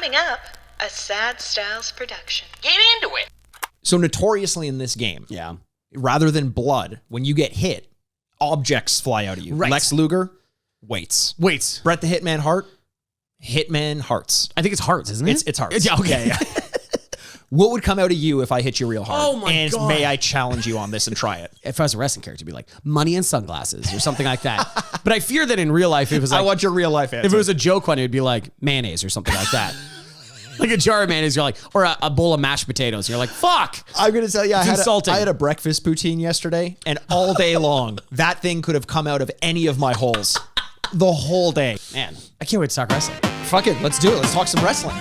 Coming up, a Sad Styles production. Get into it! So notoriously in this game, rather than blood, when you get hit, objects fly out of you. Right. Lex Luger, weights. Brett the Hitman Hart, Hitman Hearts. I think it's hearts, isn't it? It's hearts. Yeah, okay. Yeah. What would come out of you if I hit you real hard? Oh my and God. may I challenge you on this and try it? If I was a wrestling character, it'd be like money and sunglasses or something like that. But I fear that in real life, it was like, I want your real life answer. if it was a joke one, it would be like mayonnaise or something like that. Like a jar of mayonnaise, you're like, or a bowl of mashed potatoes. You're like, fuck. I'm going to tell you, I insulting. had a breakfast poutine yesterday, and all day long, that thing could have come out of any of my holes. The whole day. Man, I can't wait to talk wrestling. Fuck it, let's do it. Let's talk some wrestling.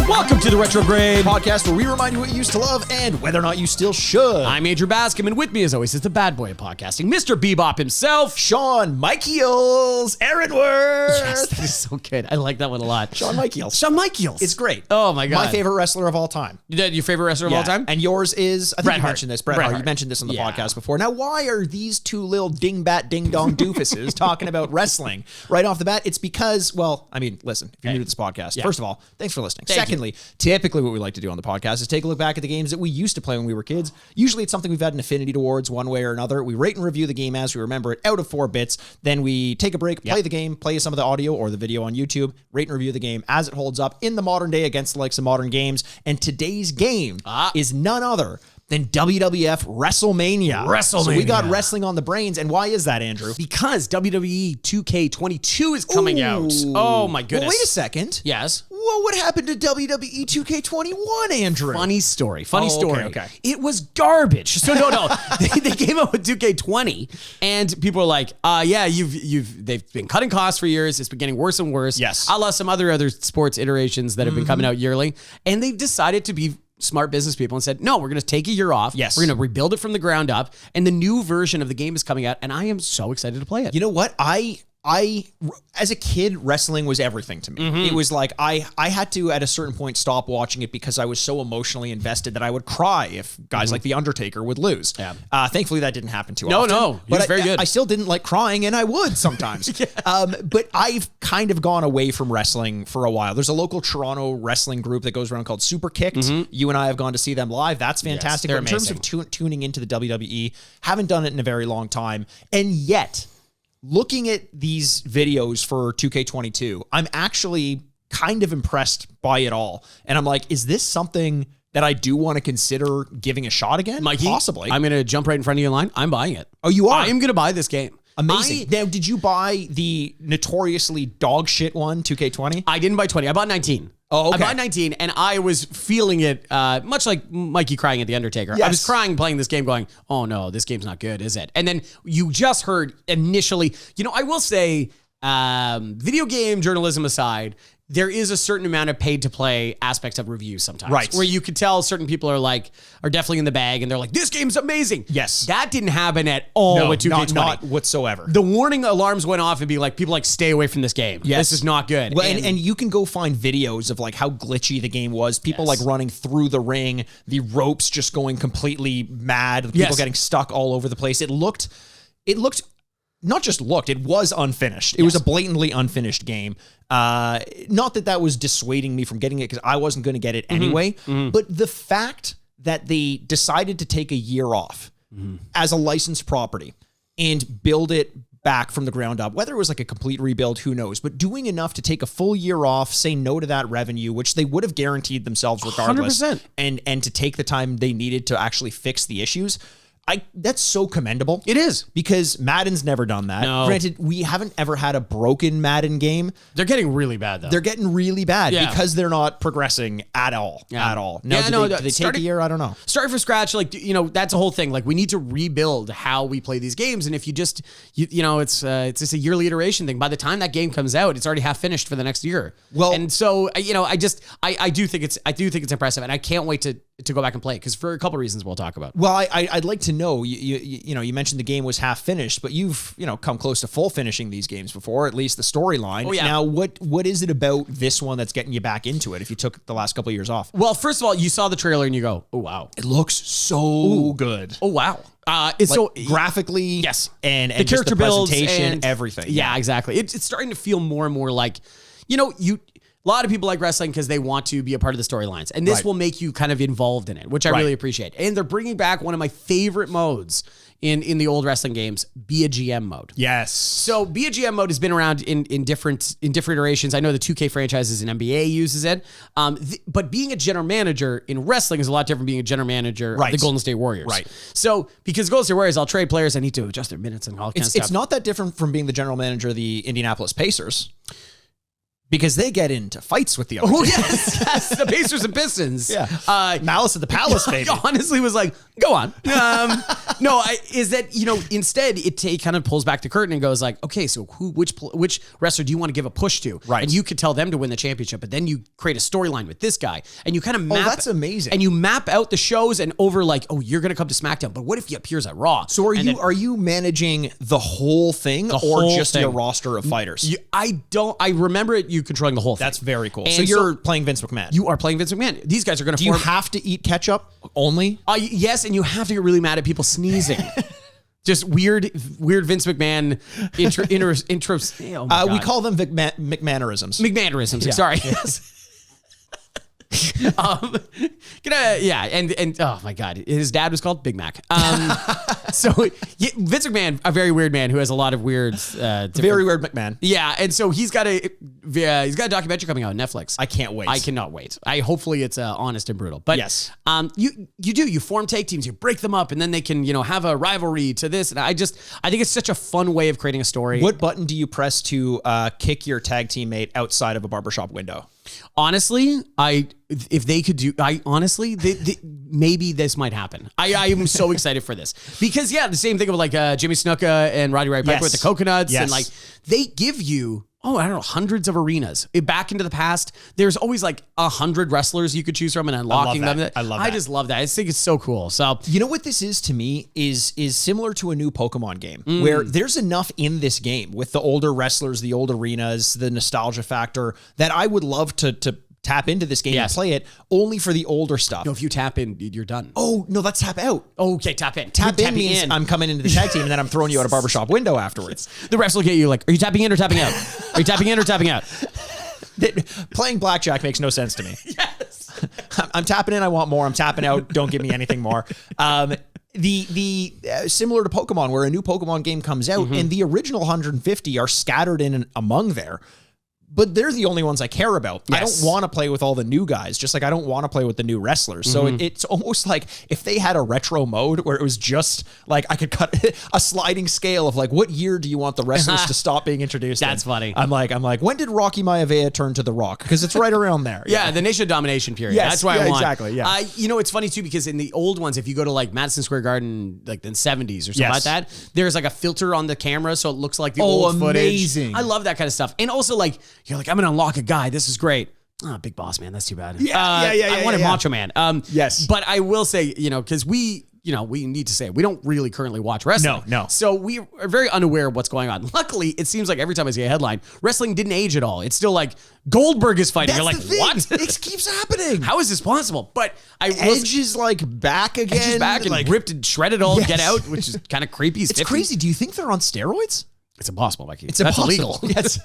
Welcome to the Retrograde Podcast where we remind you what you used to love and whether or not you still should. I'm Andrew Bascom, and with me as always is the bad boy of podcasting, Mr. Bebop himself. Sean Michaels Aaronworth. Yes, that is so good. I like that one a lot. Sean Michaels. Shawn Michaels. It's great. Oh my God. My favorite wrestler of all time. Your favorite wrestler of all time? And yours is, I think Bret you Hart. mentioned this, Bret Hart. You mentioned this on the Yeah. podcast before. Now, why are these two little dingbat ding-dong doofuses talking about wrestling right off the bat? It's because, well, I mean, listen, if you're new to this podcast, first of all, thanks for listening. Secondly, typically what we like to do on the podcast is take a look back at the games that we used to play when we were kids. Usually it's something we've had an affinity towards one way or another. We rate and review the game as we remember it out of 4 bits. Then we take a break, play the game, play some of the audio or the video on YouTube, rate and review the game as it holds up in the modern day against the likes of modern games. And today's game is none other than WWF Wrestlemania. So we got wrestling on the brains. And why is that, Andrew? Because WWE 2K22 is coming out. Oh my goodness. Well, wait a second. Yes. Well, what happened to WWE 2K21, Andrew? Funny story. Okay. It was garbage. So no. they came out with 2K20, and people were like, they've been cutting costs for years. It's been getting worse and worse. Yes. A la some other sports iterations that have been coming out yearly, and they've decided to be smart business people and said, no, we're going to take a year off. Yes. We're going to rebuild it from the ground up, and the new version of the game is coming out, and I am so excited to play it. You know what? I as a kid, wrestling was everything to me. It was like I had to at a certain point stop watching it because I was so emotionally invested that I would cry if guys like The Undertaker would lose. Yeah. Thankfully, that didn't happen too often. No, he but was very good. I still didn't like crying, and I would sometimes. But I've kind of gone away from wrestling for a while. There's a local Toronto wrestling group that goes around called Super Kicked. You and I have gone to see them live. That's fantastic. they're But in terms of tuning into the WWE, haven't done it in a very long time, and yet, looking at these videos for 2K22, I'm actually kind of impressed by it all. And I'm like, is this something that I do want to consider giving a shot again? Mikey, possibly. I'm going to jump right in front of you in line. I'm buying it. Oh, you are? I am going to buy this game. Amazing. Now, did you buy the notoriously dog shit one, 2K20? I didn't buy 20. I bought 19. Oh, okay. I bought 19, and I was feeling it much like Mikey crying at The Undertaker. Yes. I was crying playing this game going, oh no, this game's not good, is it? And then you just heard initially, I will say, video game journalism aside, there is a certain amount of paid to play aspects of reviews sometimes. Right. Where you could tell certain people are definitely in the bag and they're like, this game's amazing. Yes. That didn't happen at all with 2K20. Not whatsoever. The warning alarms went off and be like, people stay away from this game. Yes. This is not good. Well, and you can go find videos of like how glitchy the game was. People like running through the ring, the ropes just going completely mad, people getting stuck all over the place. It looked not just looked, it was unfinished. It was a blatantly unfinished game. Not that was dissuading me from getting it because I wasn't going to get it anyway. But the fact that they decided to take a year off as a licensed property and build it back from the ground up, whether it was like a complete rebuild, who knows, but doing enough to take a full year off, say no to that revenue, which they would have guaranteed themselves regardless, 100%. and to take the time they needed to actually fix the issues. That's so commendable. It is. Because Madden's never done that. No. Granted, we haven't ever had a broken Madden game. They're getting really bad, though. They're getting really bad because they're not progressing at all. At all. Now, do they take a year? I don't know. Starting from scratch, that's a whole thing. Like, we need to rebuild how we play these games. And if you just, it's just a yearly iteration thing. By the time that game comes out, it's already half finished for the next year. Well, and so, I do think it's impressive. And I can't wait to to go back and play? Because for a couple of reasons we'll talk about. Well, I'd like to know, you mentioned the game was half finished, but you've, come close to full finishing these games before, at least the storyline. Oh, yeah. Now, what is it about this one that's getting you back into it if you took the last couple of years off? Well, first of all, you saw the trailer and you go, oh, wow. It looks so good. Oh, wow. It's Like, so graphically, yes, and the just character the builds presentation, and everything. Yeah, exactly. It's starting to feel more and more like, a lot of people like wrestling because they want to be a part of the storylines, and this will make you kind of involved in it, which I really appreciate. And they're bringing back one of my favorite modes in the old wrestling games, be a GM mode. Yes. So be a GM mode has been around in different iterations. I know the 2K franchises in NBA uses it, but being a general manager in wrestling is a lot different than being a general manager of the Golden State Warriors. Right. So because Golden State Warriors, I'll trade players, I need to adjust their minutes and all that kind of stuff. It's not that different from being the general manager of the Indianapolis Pacers. Because they get into fights with the other team. Yes, the Pacers and Pistons. Yeah. Malice at the Palace, baby. I honestly was like, go on. Instead, it kind of pulls back the curtain and goes like, okay, so which wrestler do you want to give a push to? Right. And you could tell them to win the championship, but then you create a storyline with this guy, and you kind of map. Oh, that's amazing. And you map out the shows and over like, oh, you're going to come to SmackDown, but what if he appears at Raw? So are you managing the whole thing or just your roster of fighters? I remember you controlling the whole thing. That's very cool. And so you're playing Vince McMahon. You are playing Vince McMahon. These guys are going to Do you have to eat ketchup only? Yes, and you have to get really mad at people sneezing. Just weird Vince McMahon intros. Oh my God. We call them McMahonisms. McMahonisms. Yeah. Sorry. Yes. And oh my God, his dad was called Big Mac. So Vince McMahon, a very weird man who has a lot of weird, very weird McMahon. Yeah, and so he's got a documentary coming out on Netflix. I can't wait. I cannot wait. Hopefully it's honest and brutal. But yes, you form tag teams, you break them up, and then they can have a rivalry to this. And I think it's such a fun way of creating a story. What button do you press to kick your tag teammate outside of a barbershop window? Honestly, maybe this might happen. I am so excited for this because the same thing with like Jimmy Snuka and Roddy Ray Piper with the coconuts and like they give you hundreds of arenas. Back into the past, there's always like 100 wrestlers you could choose from and unlocking them. I love that. I just love that. I just think it's so cool. So you know what this is to me is similar to a new Pokemon game where there's enough in this game with the older wrestlers, the old arenas, the nostalgia factor that I would love to tap into this game and play it only for the older stuff. No, if you tap in, you're done. Oh, no, that's tap out. Okay, tap in. Tap in means I'm coming into the tag team and then I'm throwing you out a barbershop window afterwards. The refs look at you like, are you tapping in or tapping out? Are you tapping in or tapping out? Playing blackjack makes no sense to me. Yes. I'm tapping in, I want more. I'm tapping out, don't give me anything more. The similar to Pokemon where a new Pokemon game comes out and the original 150 are scattered in and among there. But they're the only ones I care about. Yes. I don't want to play with all the new guys, just like I don't want to play with the new wrestlers. So it's almost like if they had a retro mode where it was just like I could cut a sliding scale of like, what year do you want the wrestlers to stop being introduced? That's funny. I'm like, when did Rocky Maivia turn to The Rock? Because it's right around there. Yeah, the Nation of Domination period. Yes, that's why I want. Exactly. Yeah. It's funny too because in the old ones, if you go to like Madison Square Garden, like in the 70s or something like that, there's like a filter on the camera, so it looks like the old footage. I love that kind of stuff. And also like you're like, I'm gonna unlock a guy. This is great. Oh, Big Boss Man. That's too bad. I wanted Macho Man. Yes. But I will say, because we need to say we don't really currently watch wrestling. No. So we are very unaware of what's going on. Luckily, it seems like every time I see a headline, wrestling didn't age at all. It's still like Goldberg is fighting. That's You're like, what? It keeps happening. How is this possible? But Edge is like back again. Edge is back and like, ripped and shredded all to get out, which is kind of creepy. It's crazy. Do you think they're on steroids? It's impossible, Mikey. That's illegal. Yes.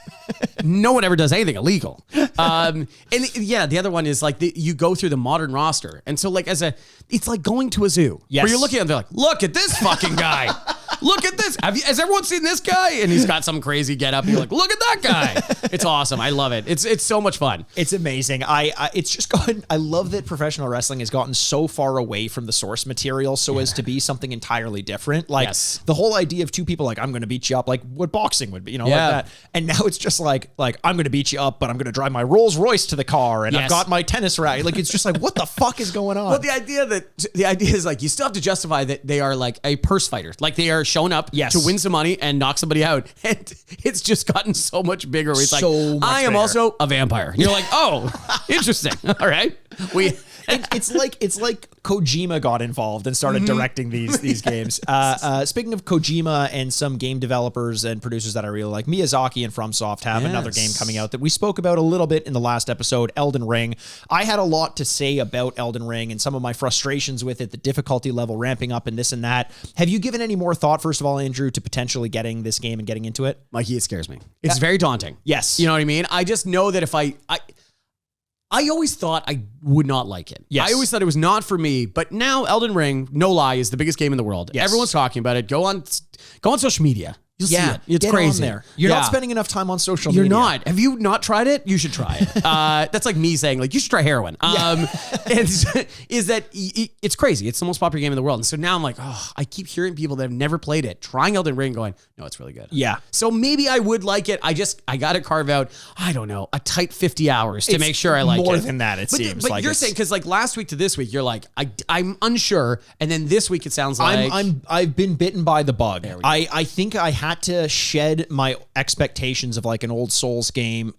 No one ever does anything illegal. And the other one is like you go through the modern roster. And so like it's like going to a zoo. Yes. Where you're looking at them, they're like, look at this fucking guy. Look at this. Has everyone seen this guy? And he's got some crazy getup. You're like, look at that guy. It's awesome. I love it. It's so much fun. It's amazing. It's just gotten, I love that professional wrestling has gotten so far away from the source material so as to be something entirely different. Like the whole idea of two people like, I'm going to beat you up, like what boxing would be, like that. And now it's just like I'm going to beat you up, but I'm going to drive my Rolls Royce to the car and I've got my tennis racket. Like, it's just like, what the fuck is going on? Well, the idea is like, you still have to justify that they are like a purse fighter. Like they are showing up to win some money and knock somebody out. And it's just gotten so much bigger. Where it's like, I am also a vampire. And you're like, oh, interesting. All right. It's like Kojima got involved and started directing these games. Speaking of Kojima and some game developers and producers that I really like, Miyazaki and FromSoft have another game coming out that we spoke about a little bit in the last episode, Elden Ring. I had a lot to say about Elden Ring and some of my frustrations with it, the difficulty level ramping up and this and that. Have you given any more thought, first of all, Andrew, to potentially getting this game and getting into it? Mikey, it scares me. It's very daunting. Yes. You know what I mean? I just know that if I always thought I would not like it. Yes. I always thought it was not for me, but now Elden Ring, no lie, is the biggest game in the world. Yes. Everyone's talking about it. Go on social media. You'll see it. It's get crazy. on there. You're not spending enough time on social media. You're not. Have you not tried it? You should try it. That's like me saying, like, you should try heroin. Is that it's crazy. It's the most popular game in the world. And so now I'm like, oh, I keep hearing people that have never played it trying Elden Ring going, no, it's really good. Yeah. So maybe I would like it. I got to carve out, I don't know, a tight 50 hours to make sure I like it. More than that, it seems. But you're saying, because like last week to this week, you're like, I'm unsure. And then this week it sounds like I've been bitten by the bug. I think I had to shed my expectations of like an old Souls game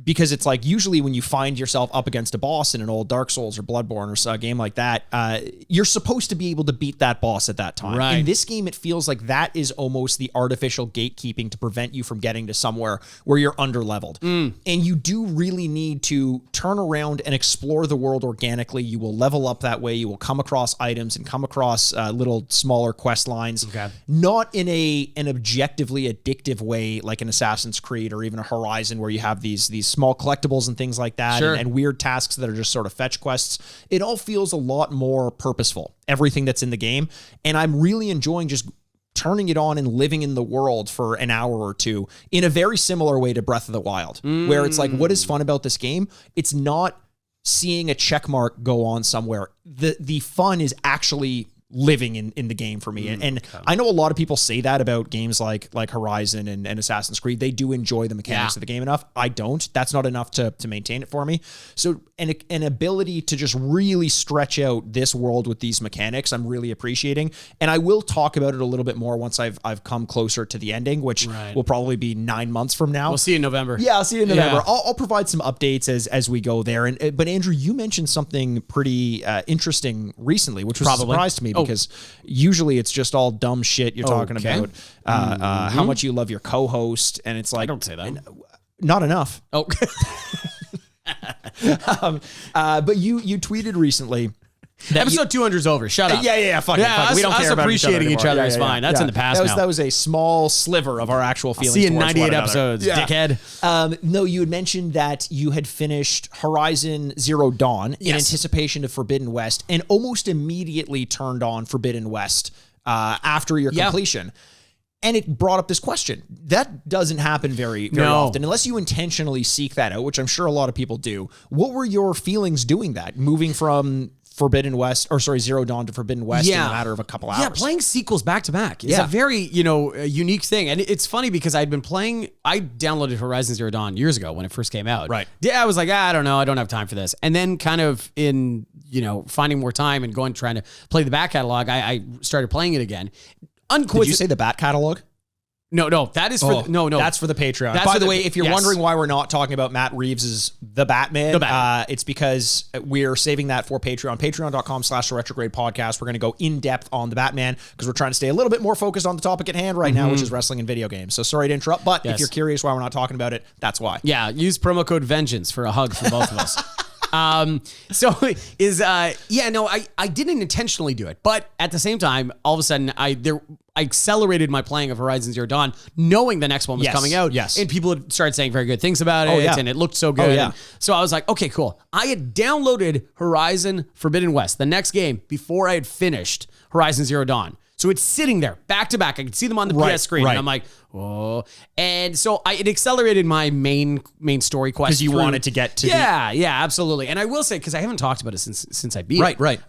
because it's like usually when you find yourself up against a boss in an old Dark Souls or Bloodborne or a game like that, you're supposed to be able to beat that boss at that time. Right. In this game, it feels like that is almost the artificial gatekeeping to prevent you from getting to somewhere where you're under-leveled. And you do really need to turn around and explore the world organically. You will level up that way. You will come across items and come across little smaller quest lines. Okay. Not in an objectively addictive way like an Assassin's Creed or even a Horizon where you have these small collectibles and things like that, and weird tasks that are just sort of fetch quests. It all feels a lot more purposeful, everything that's in the game. And I'm really enjoying just turning it on and living in the world for an hour or two in a very similar way to Breath of the Wild, where it's like, what is fun about this game? It's not seeing a check mark go on somewhere. The fun is actually living in the game for me. And I know a lot of people say that about games like Horizon and Assassin's Creed. They do enjoy the mechanics of the game enough. I don't. That's not enough to maintain it for me. So an ability to just really stretch out this world with these mechanics, I'm really appreciating. And I will talk about it a little bit more once I've come closer to the ending, which will probably be 9 months from now. We'll see you in November. Yeah, I'll see you in November. Yeah. I'll provide some updates as we go there. But Andrew, you mentioned something pretty interesting recently, which was a surprise to me because usually it's just all dumb shit you're talking about. How much you love your co-host, and it's like, I don't say that. Not enough. Oh. But you tweeted recently. Episode 200 is over. Shut up. Yeah. Fuck it. We don't care about appreciating each other is fine. That's in the past now. That was a small sliver of our actual feelings. See you in towards 98 one another. episodes, dickhead. No, you had mentioned that you had finished Horizon Zero Dawn in anticipation of Forbidden West and almost immediately turned on Forbidden West after your completion. And it brought up this question. That doesn't happen very often, unless you intentionally seek that out, which I'm sure a lot of people do. What were your feelings doing that, moving from Zero Dawn to Forbidden West in a matter of a couple hours? Yeah, playing sequels back to back is a very, unique thing. And it's funny because I downloaded Horizon Zero Dawn years ago when it first came out. Right. Yeah, I was like, I don't know, I don't have time for this. And then kind of in, finding more time and trying to play the back catalog, I started playing it again. Did you say the back catalog? No, that is for That's for the Patreon. By the way, if you're wondering why we're not talking about Matt Reeves' The Batman, it's because we're saving that for Patreon. Patreon.com/Retrograde Podcast. We're going to go in depth on The Batman because we're trying to stay a little bit more focused on the topic at hand right now, which is wrestling and video games. So sorry to interrupt, but if you're curious why we're not talking about it, that's why. Yeah, use promo code VENGEANCE for a hug from both of us. I didn't intentionally do it, but at the same time, all of a sudden I accelerated my playing of Horizon Zero Dawn, knowing the next one was coming out. Yes. And people had started saying very good things about it, and it looked so good. And so I was like, okay, cool. I had downloaded Horizon Forbidden West, the next game, before I had finished Horizon Zero Dawn. So it's sitting there back to back. I could see them on the PS screen. And I'm like, oh. And so it accelerated my main story quest. Because you wanted to get to Yeah, absolutely. And I will say, because I haven't talked about it since I beat it. Right.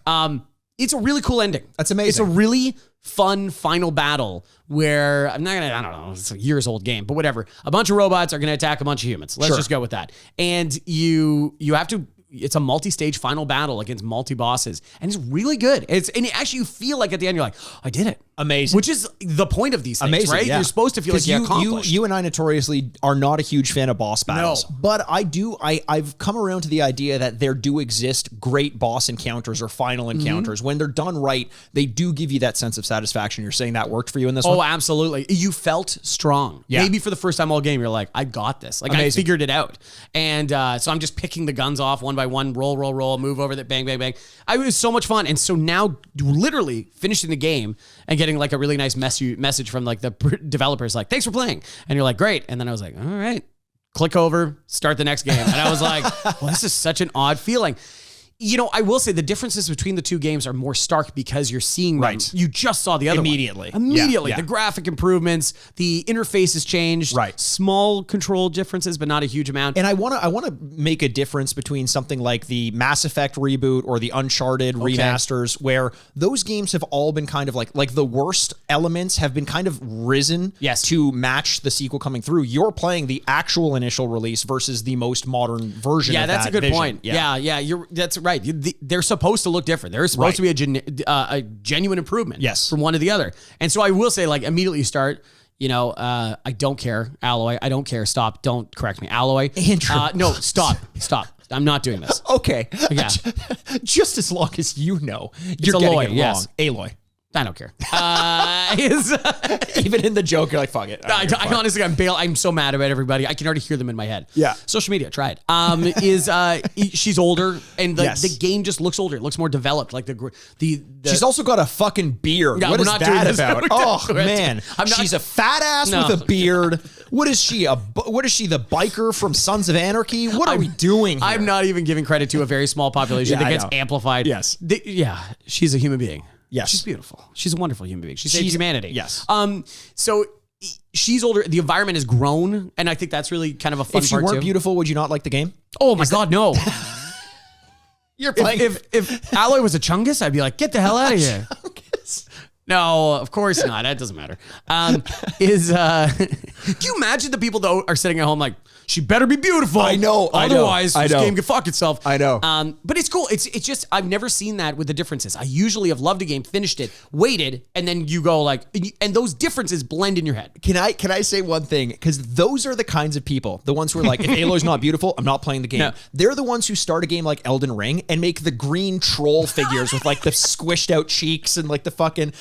It's a really cool ending. That's amazing. It's a really fun final battle where I don't know, it's a years old game, but whatever. A bunch of robots are going to attack a bunch of humans. Let's just go with that. And you have to it's a multi-stage final battle against multi-bosses, and it's really good. And actually you feel like at the end you're like, oh, I did it. Amazing. Which is the point of these things, Amazing, right? yeah. You're supposed to feel like you accomplished. You and I notoriously are not a huge fan of boss battles. No. But I've come around to the idea that there do exist great boss encounters or final encounters. When they're done right, they do give you that sense of satisfaction. You're saying that worked for you in this one? Oh, absolutely. You felt strong. Yeah. Maybe for the first time all game, you're like, I got this. Like, I figured it out. And so I'm just picking the guns off one by one, roll, move over that, bang, bang, bang. It was so much fun. And so now literally finishing the game and getting like a really nice message from like the developers like, thanks for playing. And you're like, great. And then I was like, all right, click over, start the next game. And I was like, well, this is such an odd feeling. You know, I will say the differences between the two games are more stark because you're seeing them. Right. You just saw the other Immediately. one. Immediately. Yeah. The graphic improvements, the interface has changed. Right. Small control differences, but not a huge amount. And I want to make a difference between something like the Mass Effect reboot or the Uncharted remasters, where those games have all been kind of like the worst elements have been kind of risen to match the sequel coming through. You're playing the actual initial release versus the most modern version. Yeah, of that's that a good vision. point. Yeah, that's right. They're supposed to look different. They're supposed to be a genuine improvement from one to the other. And so I will say, like, immediately you start, you know, I don't care, Alloy. I don't care. Stop. Don't correct me. Alloy. Andrew. No, stop. I'm not doing this. Okay. Yeah. Just as long as you know you're Aloy, getting it wrong. Aloy. I don't care. Even in the joke, you're like, fuck it. I honestly, I'm so mad about everybody. I can already hear them in my head. Yeah. Social media, try it. She's older, and the game just looks older. It looks more developed. Like the she's also got a fucking beard. Yeah, what is not that doing this. about? Oh man, she's a fat ass with a beard. What is she? What is she? The biker from Sons of Anarchy? What are we doing here? I'm not even giving credit to a very small population that gets amplified. Yes. She's a human being. Yes. She's beautiful. She's a wonderful human being. She saves humanity. Yes. So she's older. The environment has grown, and I think that's really kind of a fun part too. If she weren't beautiful, would you not like the game? Oh my God, no. You're playing. If Alloy was a chungus, I'd be like, get the hell out of here. No, of course not. That doesn't matter. Do you imagine the people though are sitting at home like, she better be beautiful. I know. Otherwise, this game can fuck itself. I know. But it's cool. It's just I've never seen that with the differences. I usually have loved a game, finished it, waited, and then you go like, and those differences blend in your head. Can I say one thing? Because those are the kinds of people, the ones who are like, if Aloy's not beautiful, I'm not playing the game. No. They're the ones who start a game like Elden Ring and make the green troll figures with like the squished out cheeks and like the fucking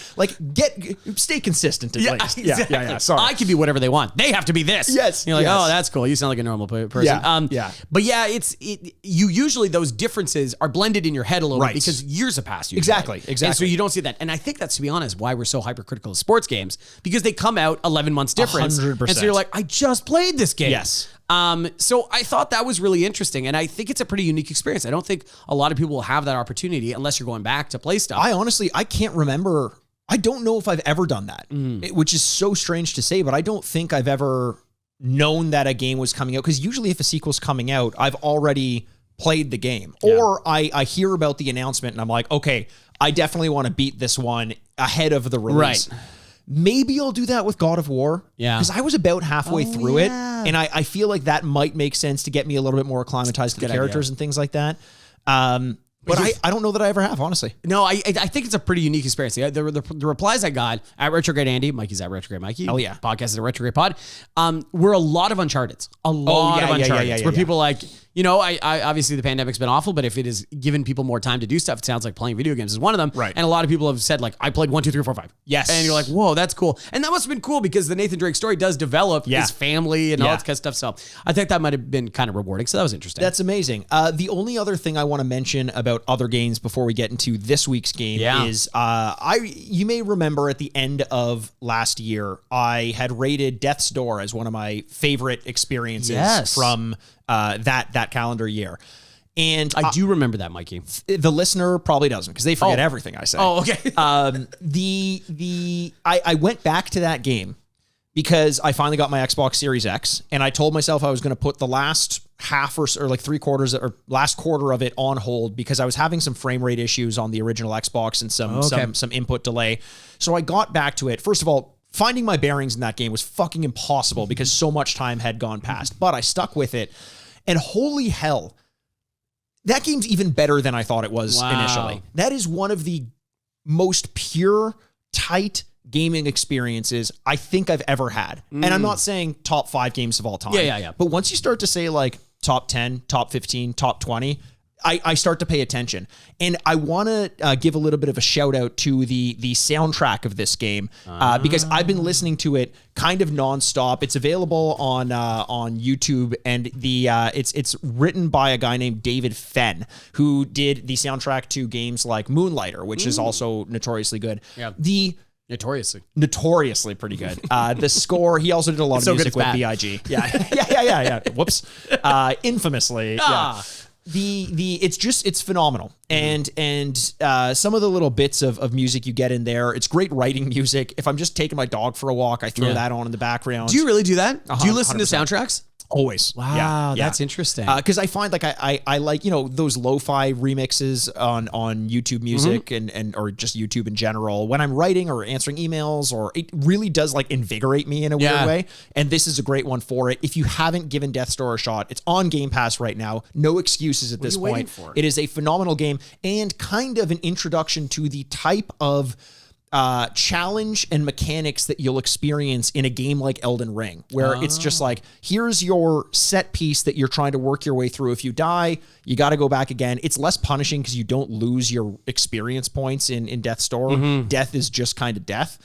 stay consistent. Exactly. Yeah. Sorry, I can be whatever they want. They have to be this. Yes. You're like, oh, that's cool. You sound like a normal person. Yeah. But yeah, you usually those differences are blended in your head a little bit because years have passed. Exactly. And so you don't see that. And I think that's, to be honest, why we're so hypercritical of sports games, because they come out 11 months difference. 100%. And so you're like, I just played this game. Yes. So I thought that was really interesting, and I think it's a pretty unique experience. I don't think a lot of people will have that opportunity unless you're going back to play stuff. I can't remember. I don't know if I've ever done that, which is so strange to say, but I don't think I've ever known that a game was coming out, because usually if a sequel's coming out, I've already played the game, or I hear about the announcement and I'm like, okay, I definitely want to beat this one ahead of the release. Right. Maybe I'll do that with God of War. Yeah. Because I was about halfway through it, and I feel like that might make sense to get me a little bit more acclimatized to the characters and things like that. But I don't know that I ever have, honestly. No, I think it's a pretty unique experience. The replies I got at Retrograde Andy, Mikey's at Retrograde Mikey. Oh, yeah. Podcast is at Retrograde Pod. Were a lot of Uncharted's. A lot of Uncharted's. Where people like, you know, I obviously the pandemic's been awful, but if it has given people more time to do stuff, it sounds like playing video games is one of them. Right. And a lot of people have said, like, I played 1, 2, 3, 4, 5. Yes. And you're like, whoa, that's cool. And that must have been cool because the Nathan Drake story does develop his family and all that kind of stuff. So I think that might have been kind of rewarding. So that was interesting. That's amazing. The only other thing I want to mention about other games before we get into this week's game is you may remember at the end of last year, I had rated Death's Door as one of my favorite experiences from that calendar year. And I do remember that, Mikey. The listener probably doesn't, because they forget everything I say. Oh, okay. I went back to that game because I finally got my Xbox Series X, and I told myself I was going to put the last half or like 3/4 or last quarter of it on hold because I was having some frame rate issues on the original Xbox and some input delay. So I got back to it. First of all, finding my bearings in that game was fucking impossible because so much time had gone past, but I stuck with it. And holy hell, That game's even better than I thought it was initially. That is one of the most pure, tight gaming experiences I think I've ever had. And I'm not saying top 5 games of all time. Yeah. But once you start to say like top 10, top 15, top 20, I start to pay attention. And I want to give a little bit of a shout out to the soundtrack of this game because I've been listening to it kind of nonstop. It's available on YouTube, and it's written by a guy named David Fenn, who did the soundtrack to games like Moonlighter, which is also notoriously good. Yeah. Notoriously pretty good. The score, he also did a lot of music with B.I.G. Yeah. Whoops. Infamously. Yeah. It's phenomenal. And some of the little bits of music you get in there, it's great writing music. If I'm just taking my dog for a walk, I throw that on in the background. Do you really do that? Do you listen 100%. To soundtracks? Always. Wow, that's interesting. Because I find like I like, those lo-fi remixes on YouTube Music and or just YouTube in general when I'm writing or answering emails, or it really does like invigorate me in a weird way. And this is a great one for it. If you haven't given Death's Door a shot, it's on Game Pass right now. No excuses at this point. It is a phenomenal game and kind of an introduction to the type of challenge and mechanics that you'll experience in a game like Elden Ring, where it's just like, here's your set piece that you're trying to work your way through. If you die, you got to go back again. It's less punishing because you don't lose your experience points in Death's Door. Death is just kind of death.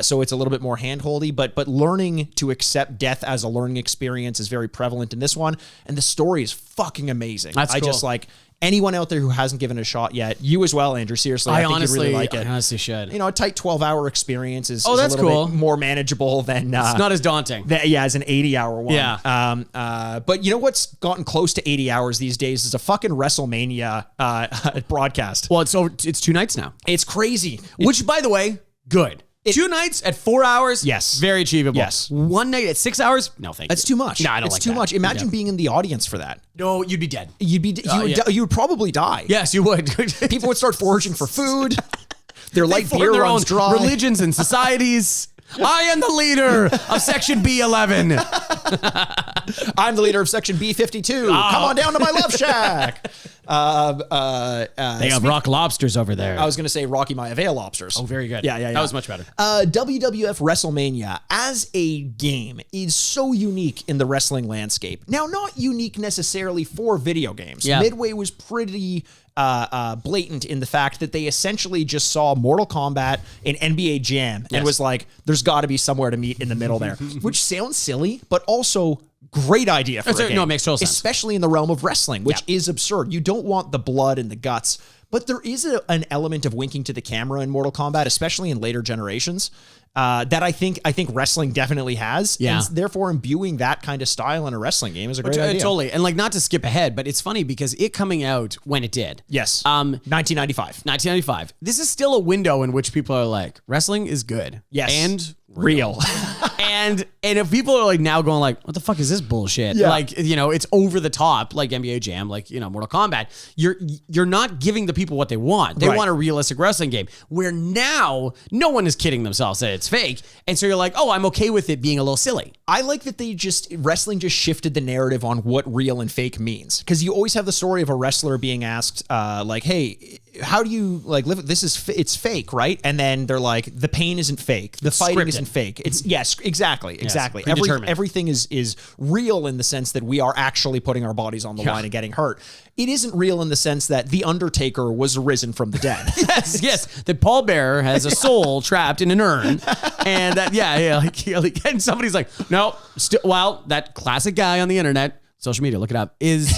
So it's a little bit more handholdy, but learning to accept death as a learning experience is very prevalent in this one. And the story is fucking amazing. That's cool. Just like, anyone out there who hasn't given it a shot yet, you as well, Andrew, seriously, I think you really like it. I honestly should. A tight 12-hour experience is that's a little cool. bit more manageable than... it's not as daunting. As an 80-hour one. Yeah. But you know what's gotten close to 80 hours these days is a fucking WrestleMania broadcast. Well, it's 2 nights now. It's crazy. Which, by the way, good. 2 nights at 4 hours? Yes. Very achievable. Yes. 1 night at 6 hours? No, thank you. That's too much. No, I don't like that. It's too much. Imagine being in the audience for that. No, you'd be dead. You would probably die. Yes, you would. People would start foraging for food. Their light beer their runs own dry. Religions and societies. I am the leader of Section B11. I'm the leader of Section B52. Come on down to my love shack. They have rock lobsters over there. I was going to say Rocky Maivia lobsters. Oh, very good. Yeah. That was much better. WWF Wrestlemania as a game is so unique in the wrestling landscape. Now, not unique necessarily for video games. Yeah. Midway was pretty blatant in the fact that they essentially just saw Mortal Kombat and NBA Jam and was like, there's got to be somewhere to meet in the middle there, which sounds silly, but also great idea for a game. No, it makes total sense. Especially in the realm of wrestling, which is absurd. You don't want the blood and the guts, but there is an element of winking to the camera in Mortal Kombat, especially in later generations, that I think wrestling definitely has. Yeah. And therefore imbuing that kind of style in a wrestling game is a great idea. Totally. And like, not to skip ahead, but it's funny because it coming out when it did. Yes. 1995. 1995. This is still a window in which people are like, wrestling is good. Yes. And real. And if people are like now going like, what the fuck is this bullshit? Yeah. Like, it's over the top, like NBA Jam, like, Mortal Kombat. You're not giving the people what they want. They want a realistic wrestling game where now no one is kidding themselves that it's fake. And so you're like, oh, I'm okay with it being a little silly. I like that wrestling just shifted the narrative on what real and fake means. Because you always have the story of a wrestler being asked, like, hey, how do you like live? It's fake, right? And then they're like, the pain isn't fake. The fighting scripted. isn't fake. It's exactly. predetermined. Everything is real in the sense that we are actually putting our bodies on the line and getting hurt. It isn't real in the sense that the Undertaker was risen from the dead. yes. That Paul Bearer has a soul trapped in an urn, and that and somebody's like, no, that classic guy on the internet. Social media, look it up. Is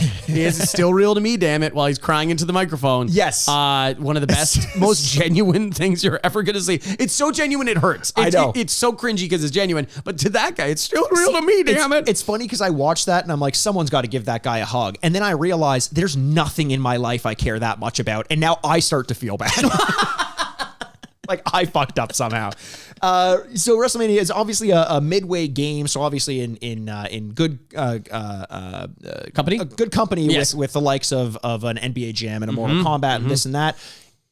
still real to me, damn it, while he's crying into the microphone. Yes. One of the best, most genuine things you're ever going to see. It's so genuine, it hurts. I know. It's so cringy because it's genuine. But to that guy, it's still real to me, damn it. It's funny because I watched that and I'm like, someone's got to give that guy a hug. And then I realized there's nothing in my life I care that much about. And now I start to feel bad. Like I fucked up somehow. So WrestleMania is obviously a midway game. So obviously in good company, a good company with the likes of an NBA Jam and a Mortal Kombat and this and that.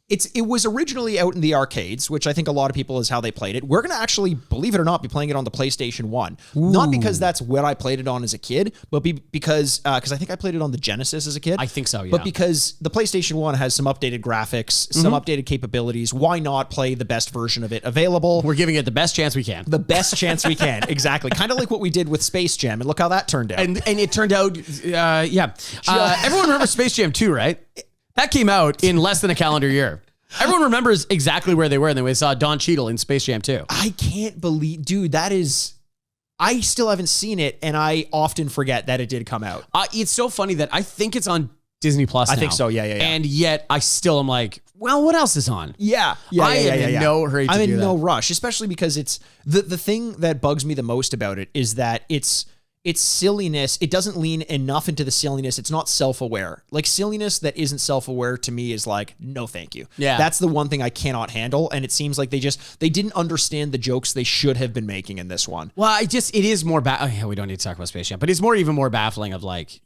It was originally out in the arcades, which I think a lot of people is how they played it. We're going to actually, believe it or not, be playing it on the PlayStation 1. Ooh. Not because that's what I played it on as a kid, but because I think I played it on the Genesis as a kid. I think so, yeah. But because the PlayStation 1 has some updated graphics, some updated capabilities, why not play the best version of it available? We're giving it the best chance we can. The best chance we can, exactly. Kind of like what we did with Space Jam, and look how that turned out. And it turned out, everyone remembers Space Jam 2, right? That came out in less than a calendar year. Everyone remembers exactly where they were, and then we saw Don Cheadle in Space Jam 2. I can't believe, dude, I still haven't seen it, and I often forget that it did come out. It's so funny that I think it's on Disney Plus now. I think so, yeah. And yet I still am like, well, what else is on? Yeah. I am in no hurry to do that. I'm in no rush, especially because it's the thing that bugs me the most about it is that it's silliness. It doesn't lean enough into the silliness. It's not self-aware. Like silliness that isn't self-aware to me is like, no, thank you. Yeah. That's the one thing I cannot handle. And it seems like they didn't understand the jokes they should have been making in this one. Well, it is more we don't need to talk about Space Jam, but it's even more baffling of like,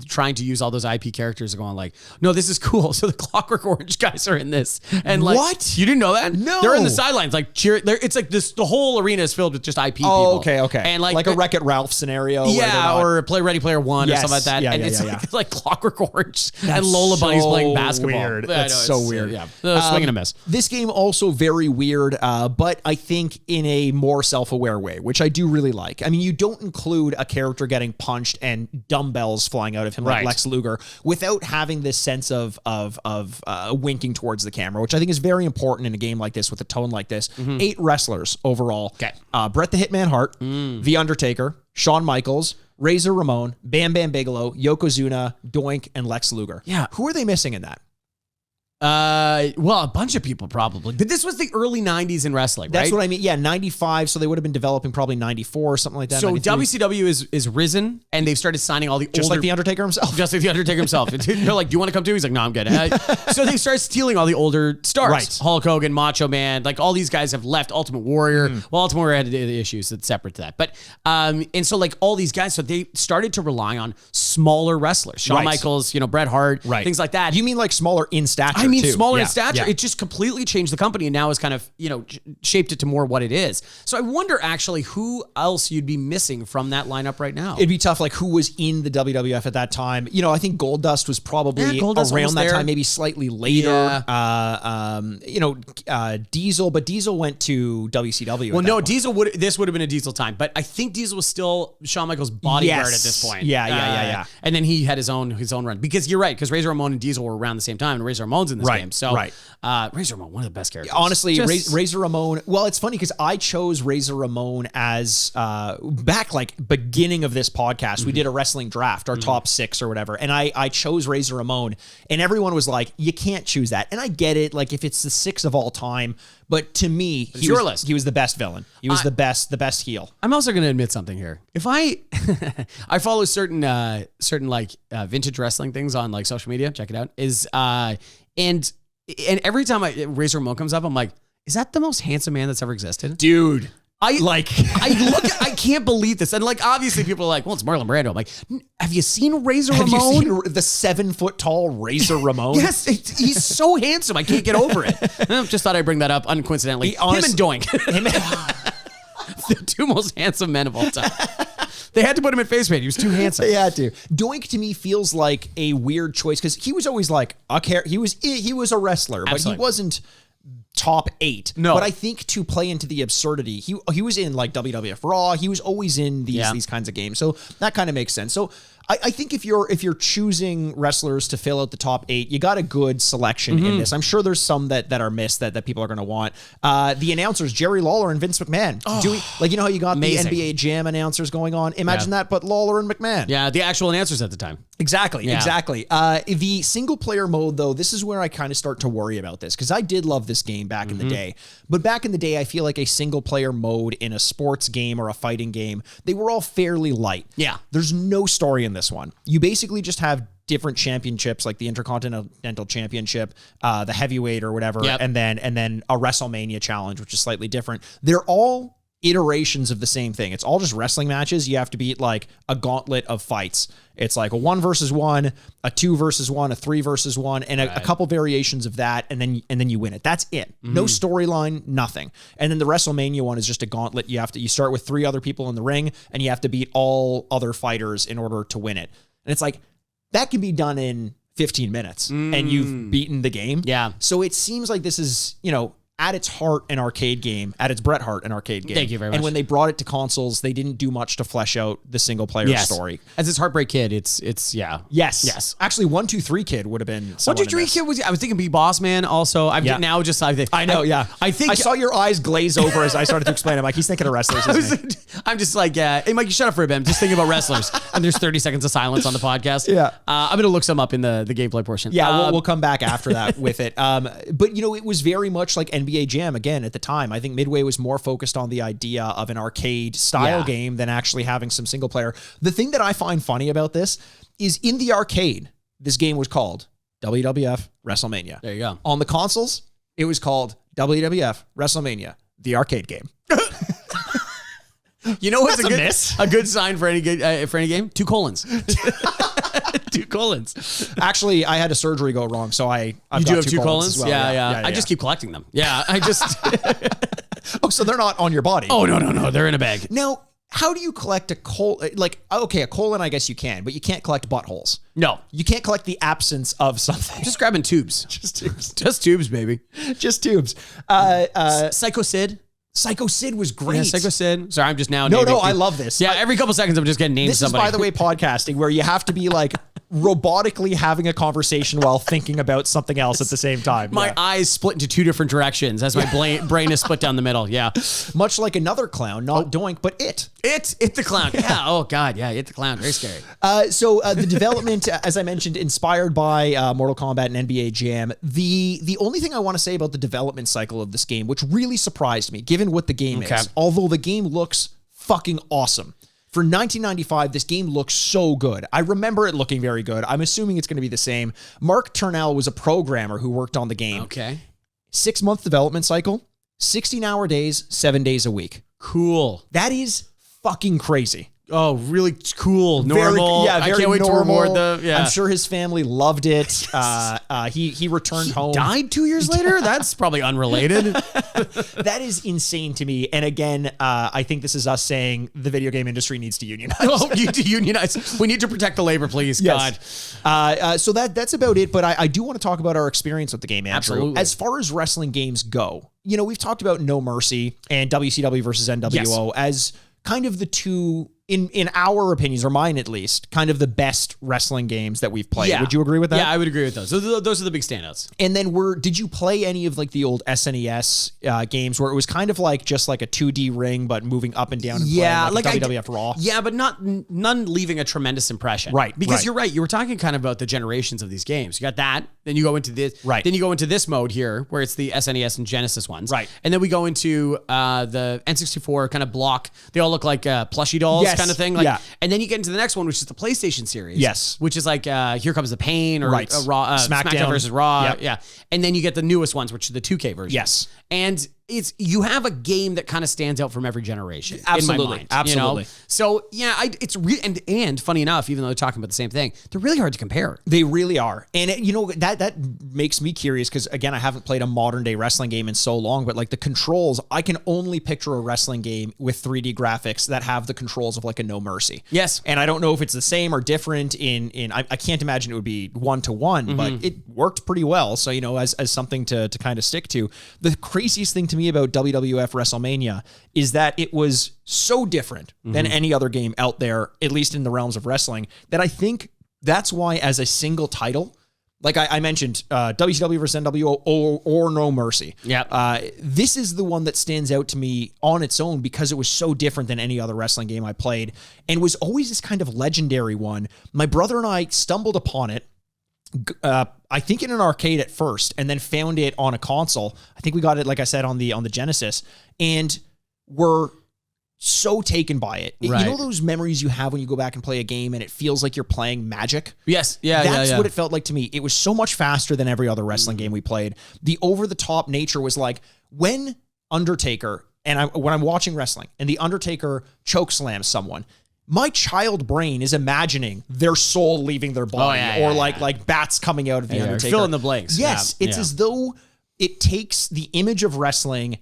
trying to use all those IP characters and going like, no, this is cool. So the Clockwork Orange guys are in this. And like, what? You didn't know that? No. They're in the sidelines, like cheer. It's like this, the whole arena is filled with just IP people. Oh, okay. And like a Wreck-It Ralph scenario. Or play Ready Player One or something like that. Yeah, and it's like Clockwork Orange and Lola so Bunny's playing basketball. Weird. That's so weird. Yeah. Swing and a miss. This game also very weird, but I think in a more self-aware way, which I do really like. I mean, you don't include a character getting punched and dumbbells flying out of him like Lex Luger without having this sense of winking towards the camera, which I think is very important in a game like this with a tone like this. 8 wrestlers overall. Okay. Bret the Hitman Hart, The Undertaker, Shawn Michaels, Razor Ramon, Bam Bam Bigelow, Yokozuna, Doink, and Lex Luger. Yeah. Who are they missing in that? Well, a bunch of people probably. But this was the early 90s in wrestling, right? That's what I mean. Yeah, 95, so they would have been developing probably 94 or something like that. So 93. WCW is risen, and they've started signing all the Just older... like The Undertaker himself. Just like The Undertaker himself. They're like, do you want to come too? He's like, no, I'm good. So they started stealing all the older stars. Right. Hulk Hogan, Macho Man, like all these guys have left. Ultimate Warrior. Well, Ultimate Warrior had the issues that's separate to that. But, and so like all these guys, so they started to rely on smaller wrestlers. Shawn Michaels, Bret Hart, things like that. You mean like smaller in stature? I mean, too. smaller in stature. Yeah. It just completely changed the company and now has kind of, shaped it to more what it is. So I wonder actually who else you'd be missing from that lineup right now. It'd be tough, like who was in the WWF at that time. I think Goldust was probably Goldust around that there. time, maybe slightly later. Diesel, but Diesel went to WCW. Well, no, Diesel this would have been a Diesel time, but I think Diesel was still Shawn Michaels' bodyguard at this point. Yeah. And then he had his own run because you're right, because Razor Ramon and Diesel were around the same time, and Razor Ramon's in this game. So Razor Ramon, one of the best characters. Honestly, Razor Ramon. Well, it's funny because I chose Razor Ramon as back like beginning of this podcast. We did a wrestling draft, our top 6 or whatever, and I chose Razor Ramon, and everyone was like, "You can't choose that." And I get it, like if it's the 6 of all time, but to me, he was the best villain. He was the best heel. I'm also going to admit something here. If I follow certain like vintage wrestling things on like social media, check it out. And every time Razor Ramon comes up, I'm like, is that the most handsome man that's ever existed? Dude. I can't believe this. And like, obviously people are like, well, it's Marlon Brando. I'm like, have you seen Razor Ramon? Have you seen the 7-foot tall Razor Ramon? Yes, he's so handsome. I can't get over it. Just thought I'd bring that up uncoincidentally. Him and Doink. The 2 most handsome men of all time. They had to put him in face paint. He was too handsome. They had to. Doink to me feels like a weird choice because he was always like he was a wrestler, but he wasn't top 8. No. But I think to play into the absurdity, he was in like WWF Raw. He was always in these kinds of games. So that kind of makes sense. So I think if you're choosing wrestlers to fill out the top 8, you got a good selection in this. I'm sure there's some that are missed that people are going to want. The announcers, Jerry Lawler and Vince McMahon. How you got amazing. the NBA Jam announcers going on? Imagine that, but Lawler and McMahon. Yeah, the actual announcers at the time. Exactly. The single player mode, though, this is where I kind of start to worry about this because I did love this game back in the day. But back in the day, I feel like a single player mode in a sports game or a fighting game, they were all fairly light. Yeah. There's no story in this one. You basically just have different championships like the Intercontinental Championship, the heavyweight or whatever, and then a WrestleMania challenge, which is slightly different. They're all iterations of the same thing. It's all just wrestling matches. You have to beat like a gauntlet of fights. It's like a 1 versus 1, a 2 versus 1, a 3 versus 1, and a couple variations of that, and then you win it. That's it. No storyline, nothing. And then the WrestleMania one is just a gauntlet. You start with 3 other people in the ring, and you have to beat all other fighters in order to win it. And it's like that can be done in 15 minutes, and you've beaten the game. Yeah. So it seems like this is, at its heart, an arcade game, at its Bret Hart, an arcade game. Thank you very much. And when they brought it to consoles, they didn't do much to flesh out the single player story. As its Heartbreak Kid, it's yeah. Yes. Actually, 1, 2, 3 Kid would have been 1, 2, 3 Kid I was thinking Beat Boss Man also. I know. I think I saw your eyes glaze over as I started to explain. I'm like, he's thinking of wrestlers. I'm just like, hey, Mikey, shut up for a bit. I'm just thinking about wrestlers. And there's 30 seconds of silence on the podcast. Yeah. I'm going to look some up in the gameplay portion. Yeah, we'll come back after that with it. But, it was very much like NBA Jam again at the time. I think Midway was more focused on the idea of an arcade style game than actually having some single player. The thing that I find funny about this is in the arcade, this game was called WWF Wrestlemania. There you go. On the consoles, it was called WWF Wrestlemania The Arcade Game. You know what's That's a good sign for any game? 2 colons. 2 colons. Actually, I had a surgery go wrong, so I've you got do have 2 colons? as well. Yeah. I just keep collecting them. Yeah, I just. Oh, so they're not on your body? Oh no, they're in a bag. Now, how do you collect a colon? Like, okay, a colon, I guess you can, but you can't collect buttholes. No, you can't collect the absence of something. Just grabbing tubes. Just tubes, baby. Just tubes. Psycho Sid. Psycho Sid was great. Yeah, Psycho Sid. Sorry, I'm just now. No, I love this. Yeah, every couple seconds I'm just getting named somebody. This is, by the way, podcasting where you have to be like robotically having a conversation while thinking about something else at the same time. My eyes split into 2 different directions as my brain is split down the middle. Yeah. Much like another clown, not Doink, but It the clown. Yeah. Oh God. Yeah. It the clown. Very scary. So the development, as I mentioned, inspired by Mortal Kombat and NBA Jam. The only thing I want to say about the development cycle of this game, which really surprised me, given what the game is, although the game looks fucking awesome. For 1995, this game looks so good. I remember it looking very good. I'm assuming it's going to be the same. Mark Turnell was a programmer who worked on the game. Okay. 6-month development cycle, 16-hour days, 7 days a week. Cool. That is fucking crazy. Oh, really cool. Normal. Very I can't wait to reward the. Yeah. I'm sure his family loved it. He returned home. Died 2 years later? That's probably unrelated. That is insane to me. And again, I think this is us saying the video game industry needs to unionize. Oh, you need to unionize. We need to protect the labor, please. Yes. God. So that's about it. But I do want to talk about our experience with the game, Andrew. Absolutely. As far as wrestling games go, we've talked about No Mercy and WCW versus NWO as kind of the two, in our opinions, or mine at least, kind of the best wrestling games that we've played. Yeah. Would you agree with that? Yeah, I would agree with those. Those are the big standouts. And then did you play any of like the old SNES games where it was kind of like just like a 2D ring but moving up and down and playing like WWF Raw? Yeah, but none leaving a tremendous impression. Right. Because you're right. You were talking kind of about the generations of these games. You got that, then you go into this. Right. Then you go into this mode here where it's the SNES and Genesis ones. Right. And then we go into the N64 kind of block. They all look like plushie dolls kind of thing. Like, yeah. And then you get into the next one, which is the PlayStation series. Yes. Which is like Here Comes the Pain or Raw, SmackDown versus Raw. Yep. Yeah. And then you get the newest ones, which are the 2K version. Yes. And you have a game that kind of stands out from every generation. Absolutely. In my mind, absolutely. So yeah, it's really, and funny enough, even though they're talking about the same thing, they're really hard to compare. They really are. And that makes me curious because again, I haven't played a modern day wrestling game in so long, but like the controls, I can only picture a wrestling game with 3D graphics that have the controls of like a No Mercy. Yes. And I don't know if it's the same or different I can't imagine it would be 1-to-1, but it worked pretty well. So, as something to kind of stick to. The craziest thing to me about WWF WrestleMania is that it was so different than any other game out there, at least in the realms of wrestling, that I think that's why as a single title, like I mentioned, WCW versus NWO or No Mercy. Yeah. This is the one that stands out to me on its own because it was so different than any other wrestling game I played and was always this kind of legendary one. My brother and I stumbled upon it. I think in an arcade at first, and then found it on a console. I think we got it, like I said, on the Genesis, and were so taken by it. Right. You know those memories you have when you go back and play a game, and it feels like you're playing Magic. Yes, yeah, That's what it felt like to me. It was so much faster than every other wrestling game we played. The over the top nature was like when Undertaker and when I'm watching wrestling and the Undertaker choke slams someone, my child brain is imagining their soul leaving their body, like bats coming out of the Undertaker. Fill in the blanks. Yes, it's as though it takes the image of wrestling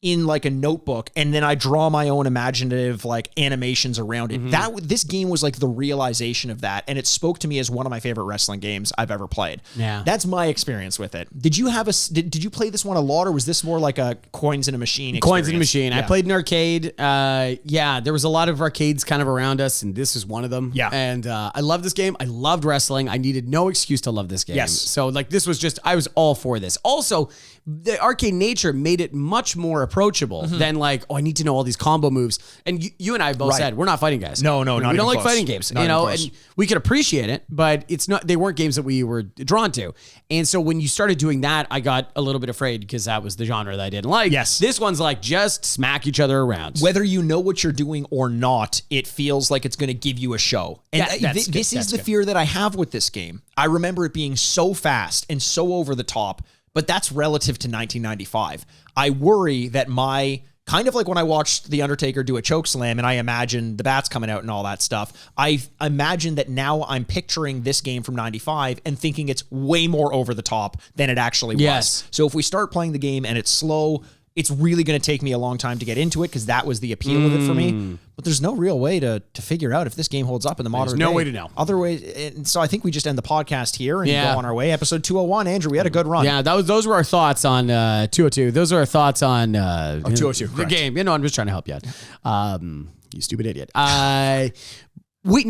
in like a notebook, and then I draw my own imaginative like animations around it. This game was like the realization of that, and it spoke to me as one of my favorite wrestling games I've ever played. Yeah, that's my experience with it. Did you have did you play this one a lot, or was this more like a coins in a machine experience? Coins in a machine. Yeah. I played an arcade. There was a lot of arcades kind of around us, and this is one of them. Yeah, and I loved this game. I loved wrestling. I needed no excuse to love this game. Yes. So like this was just, I was all for this. Also, the arcade nature made it much more approachable than like, I need to know all these combo moves. And you and I both said, we're not fighting guys. No, we not don't like close. fighting games. Not and we could appreciate it, but it's not. They weren't games that we were drawn to. And so when you started doing that, I got a little bit afraid because that was the genre that I didn't like. Yes, this one's like just smack each other around. Whether you know what you're doing or not, it feels like it's going to give you a show. And this is the fear that I have with this game. I remember it being so fast and so over the top. But that's relative to 1995. I worry that kind of like when I watched The Undertaker do a choke slam and I imagine the bats coming out and all that stuff, I imagine that now I'm picturing this game from 95 and thinking it's way more over the top than it actually was. So if we start playing the game and it's slow, it's really going to take me a long time to get into it because that was the appeal of it for me. But there's no real way to figure out if this game holds up in the modern day. There's no way to know. Other ways, and so I think we just end the podcast here and go on our way. Episode 201, Andrew, we had a good run. Yeah, those were our thoughts on 202. Those are our thoughts on 202, the game. I'm just trying to help you out. You stupid idiot. We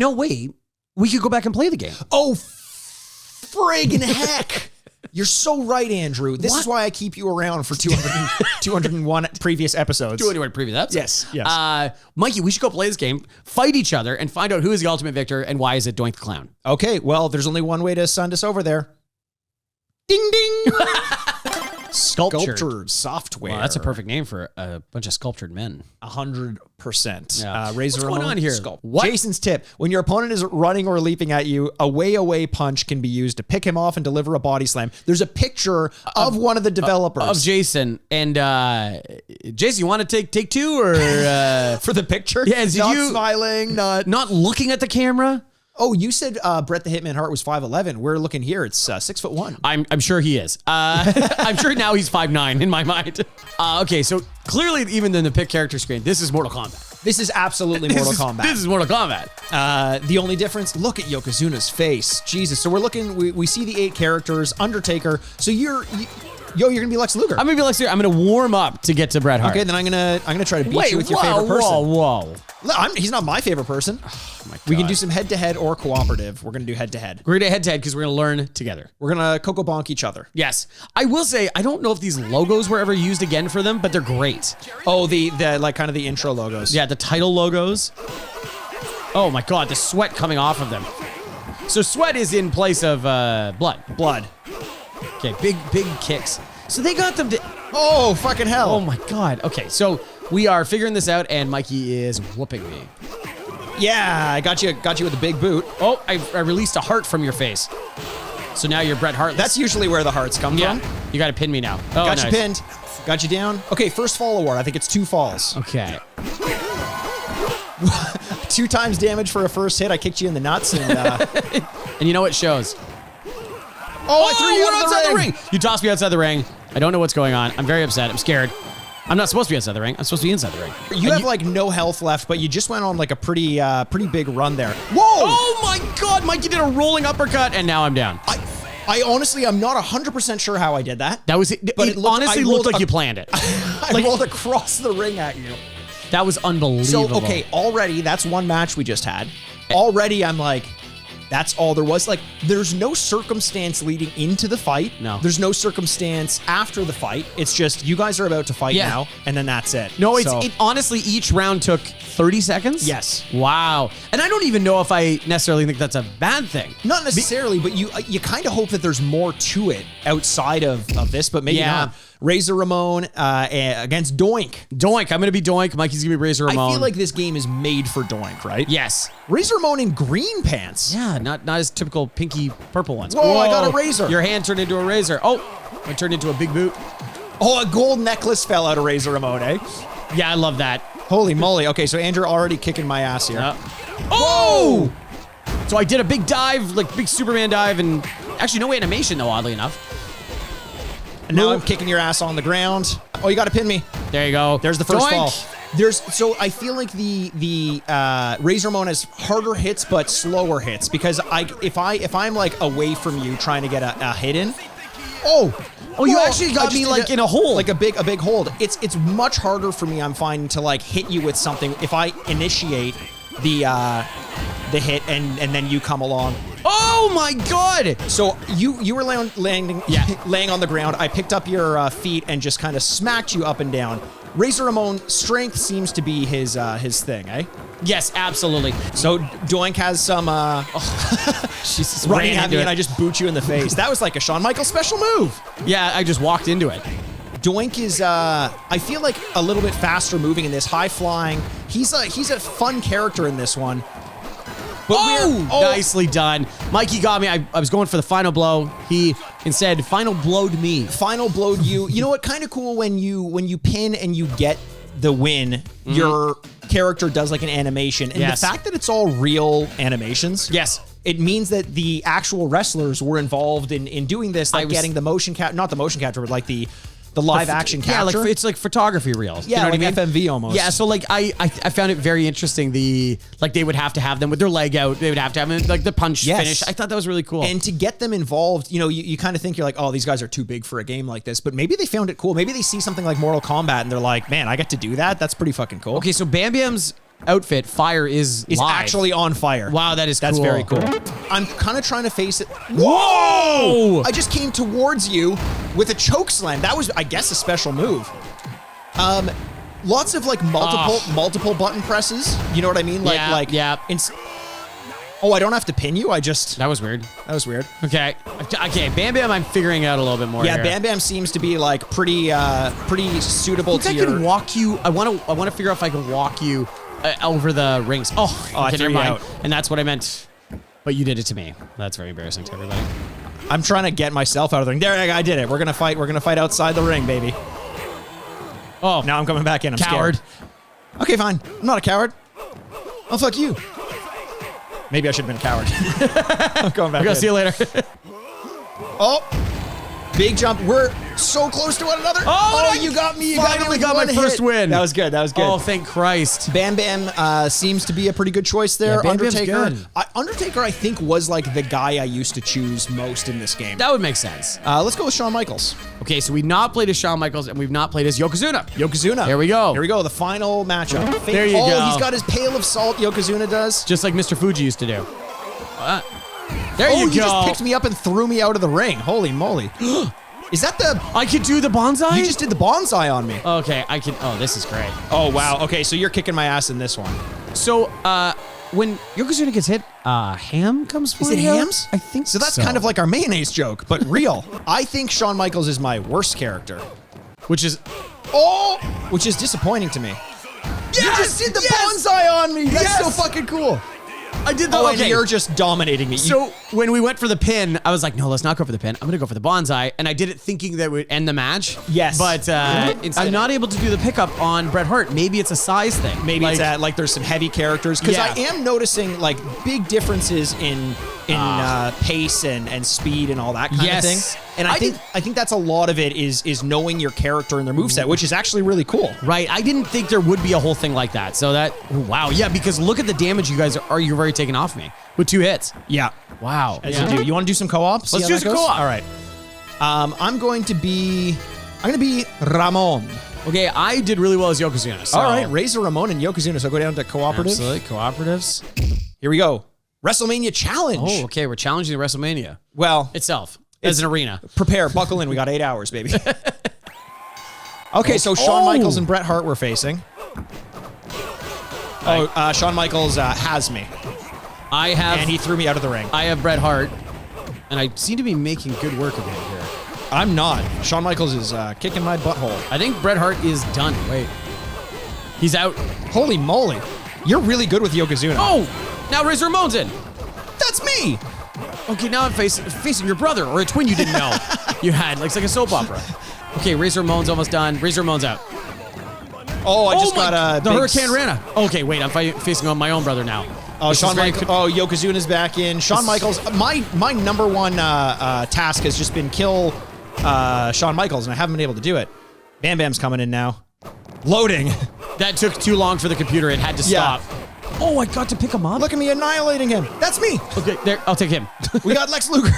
could go back and play the game. Oh, friggin' heck. You're so right, Andrew. This is why I keep you around for 201 previous episodes. 201 previous episodes. Yes. Mikey, we should go play this game, fight each other, and find out who is the ultimate victor and why is it Doink the Clown. Okay, well, there's only one way to send us over there. Ding, ding. Sculptured software. Wow, that's a perfect name for a bunch of sculptured men. 100%. Yeah. What's going on here? Jason's tip. When your opponent is running or leaping at you, a way punch can be used to pick him off and deliver a body slam. There's a picture of one of the developers. Of Jason. And Jason, you want to take two or... for the picture? Yeah, not smiling, not looking at the camera? Oh, you said Bret the Hitman Hart was 5'11". We're looking here. It's 6'1". I'm sure he is. I'm sure now he's 5'9" in my mind. Okay, so clearly, even in the pick character screen, this is Mortal Kombat. This is absolutely Mortal Kombat. This is Mortal Kombat. The only difference, look at Yokozuna's face. Jesus. So we're looking, we see the 8 characters, Undertaker. So you're gonna be Lex Luger. I'm gonna be Lex Luger. I'm gonna warm up to get to Bret Hart. Okay, then I'm gonna try to beat you with your favorite person. Whoa. He's not my favorite person. Oh my God. We can do some head-to-head or cooperative. We're gonna do head-to-head. We're gonna head-to-head because we're gonna learn together. We're gonna Coco Bonk each other. Yes. I will say, I don't know if these logos were ever used again for them, but they're great. Oh, the like kind of the intro logos. Yeah, the title logos. Oh my God, the sweat coming off of them. So sweat is in place of blood. Blood. Okay, big kicks. So they got them to... Oh, fucking hell. Oh my God. Okay, so we are figuring this out and Mikey is whooping me. Yeah, I got you with a big boot. Oh, I released a heart from your face. So now you're Bret Hart. That's usually where the hearts come from. You got to pin me now. Oh, got you pinned. Got you down. Okay, first fall award. I think it's 2 falls. Okay. 2 times damage for a first hit. I kicked you in the nuts and... and you know what shows? Oh, I threw you outside the ring. You tossed me outside the ring. I don't know what's going on. I'm very upset. I'm scared. I'm not supposed to be outside the ring. I'm supposed to be inside the ring. You have like no health left, but you just went on like a pretty big run there. Whoa! Oh my God, Mike, you did a rolling uppercut and now I'm down. I honestly, I'm not 100% sure how I did that. That was it. But it honestly looked like you planned it. I rolled across the ring at you. That was unbelievable. So, okay, already, that's one match we just had. Already, I'm like, that's all there was. Like, there's no circumstance leading into the fight. No. There's no circumstance after the fight. It's just, you guys are about to fight now, and then that's it. No, it honestly, each round took 30 seconds? Yes. Wow. And I don't even know if I necessarily think that's a bad thing. Not necessarily, but you kind of hope that there's more to it outside of this, but maybe not. Razor Ramon against Doink. Doink. I'm going to be Doink. Mikey's going to be Razor Ramon. I feel like this game is made for Doink, right? Yes. Razor Ramon in green pants. Yeah, not as typical pinky purple ones. Whoa, I got a razor. Your hand turned into a razor. Oh, I turned into a big boot. Oh, a gold necklace fell out of Razor Ramon, eh? Yeah, I love that. Holy moly. Okay, so Andrew already kicking my ass here. Oh! So I did a big dive, like big Superman dive, and actually no animation though, oddly enough. And now I'm kicking your ass on the ground. Oh, you got to pin me. There you go. There's the first Doink. fall. So I feel like the Razor Ramon has harder hits but slower hits because if I'm like away from you trying to get a hit in. Oh, you actually got me like in a hole. Like a big hold. It's much harder for me, I'm finding, to like hit you with something if I initiate the hit and then you come along. Oh my god! So you were laying on the ground. I picked up your feet and just kind of smacked you up and down. Razor Ramon, strength seems to be his thing, eh? Yes, absolutely. So Doink has some Jesus, running at me and I just boot you in the face. That was like a Shawn Michaels special move. Yeah, I just walked into it. Doink is I feel like a little bit faster moving in this, high flying. He's a fun character in this one. But nicely done. Mikey got me. I was going for the final blow. He instead final blowed me. Final blowed you. You know what? Kind of cool when you pin and you get the win, your character does like an animation. And the fact that it's all real animations. Yes. It means that the actual wrestlers were involved in doing this, like getting the motion capture, not the motion capture, but like the live action capture. Yeah, like it's like photography reels. Yeah, you know like what I mean? FMV almost. Yeah, so like I found it very interesting. They would have to have them with their leg out. They would have to have like the punch finish. I thought that was really cool. And to get them involved, you kind of think you're like, oh, these guys are too big for a game like this. But maybe they found it cool. Maybe they see something like Mortal Kombat and they're like, man, I get to do that. That's pretty fucking cool. Okay, so Bam Bam's outfit, fire, is live. Actually on fire. Wow, that's cool. very cool. I'm kind of trying to face it. Whoa! I just came towards you with a choke slam. That was, I guess, a special move. Lots of like multiple button presses. You know what I mean? Yeah. Oh, I don't have to pin you. That was weird. Okay, Bam Bam, I'm figuring out a little bit more. Yeah, here. Bam Bam seems to be like pretty suitable to your. I can walk you. I want to figure out if I can walk you over the rings. I threw you out. And that's what I meant. But you did it to me. That's very embarrassing to everybody. I'm trying to get myself out of the ring. There, I did it. We're gonna fight. We're gonna fight outside the ring, baby. Oh, now I'm coming back in. I'm coward. Scared. Okay, fine. I'm not a coward. Oh, fuck you. Maybe I should have been a coward. I'm going back. I'm gonna see you later. Oh, big jump. We're so close to one another. Oh, you got me. You finally got my first win. That was good. Oh, thank Christ. Bam Bam seems to be a pretty good choice there. Yeah, Bam Bam's Undertaker. good. Undertaker, I think, was like the guy I used to choose most in this game. That would make sense. Let's go with Shawn Michaels. Okay, so we've not played as Shawn Michaels and we've not played as Yokozuna. Here we go. Here we go. The final matchup. There you go. Oh, he's got his pail of salt. Yokozuna does. Just like Mr. Fuji used to do. There you go. You just picked me up and threw me out of the ring. Holy moly. Is that the... I could do the bonsai? You just did the bonsai on me. Okay, I can... Oh, this is great. Oh, wow. Okay, so you're kicking my ass in this one. So, when Yokozuna gets hit, ham comes flying Is it hams? I think so. That's kind of like our mayonnaise joke, but real. I think Shawn Michaels is my worst character. Which is disappointing to me. Yes! You just did the bonsai on me. That's so fucking cool. I did the... and you're just dominating me. So when we went for the pin, I was like, no, let's not go for the pin. I'm going to go for the bonsai. And I did it thinking that would end the match. Yes. But I'm not able to do the pickup on Bret Hart. Maybe it's a size thing. Maybe it's that, like, there's some heavy characters. Because I am noticing, like, big differences in pace and speed and all that kind of thing. And I think that's a lot of it is knowing your character and their moveset, which is actually really cool. Right. I didn't think there would be a whole thing like that. So that, wow. Yeah, because look at the damage you guys are already taking off me with 2 hits. Yeah. Wow. As you do. You want to do some co-op? Let's do some co-op. All right. I'm going to be Ramon. Okay, I did really well as Yokozuna. So. All right, Razor Ramon and Yokozuna. So go down to cooperative. Absolutely, cooperatives. Here we go. WrestleMania challenge. Oh, okay. We're challenging the WrestleMania. Well, itself as an arena. Prepare, buckle in. We got 8 hours, baby. Okay, so Shawn Michaels and Bret Hart were facing. Shawn Michaels has me. And he threw me out of the ring. I have Bret Hart, and I seem to be making good work of it here. I'm not. Shawn Michaels is kicking my butthole. I think Bret Hart is done. Wait. He's out. Holy moly. You're really good with Yokozuna. Oh! Now Razor Ramon's in. That's me. Okay, now I'm facing your brother, or a twin you didn't know you had. Like, it's like a soap opera. Okay, Razor Ramon's almost done. Razor Ramon's out. Oh, I just got a the big Hurricane Rana. Okay, wait, I'm facing on my own brother now. Oh, Yokozuna's back in. Shawn Michaels. My number one task has just been kill Shawn Michaels, and I haven't been able to do it. Bam Bam's coming in now. Loading. That took too long for the computer. It had to stop. Oh, I got to pick him up. Look at me annihilating him. That's me. Okay, there. I'll take him. We got Lex Luger.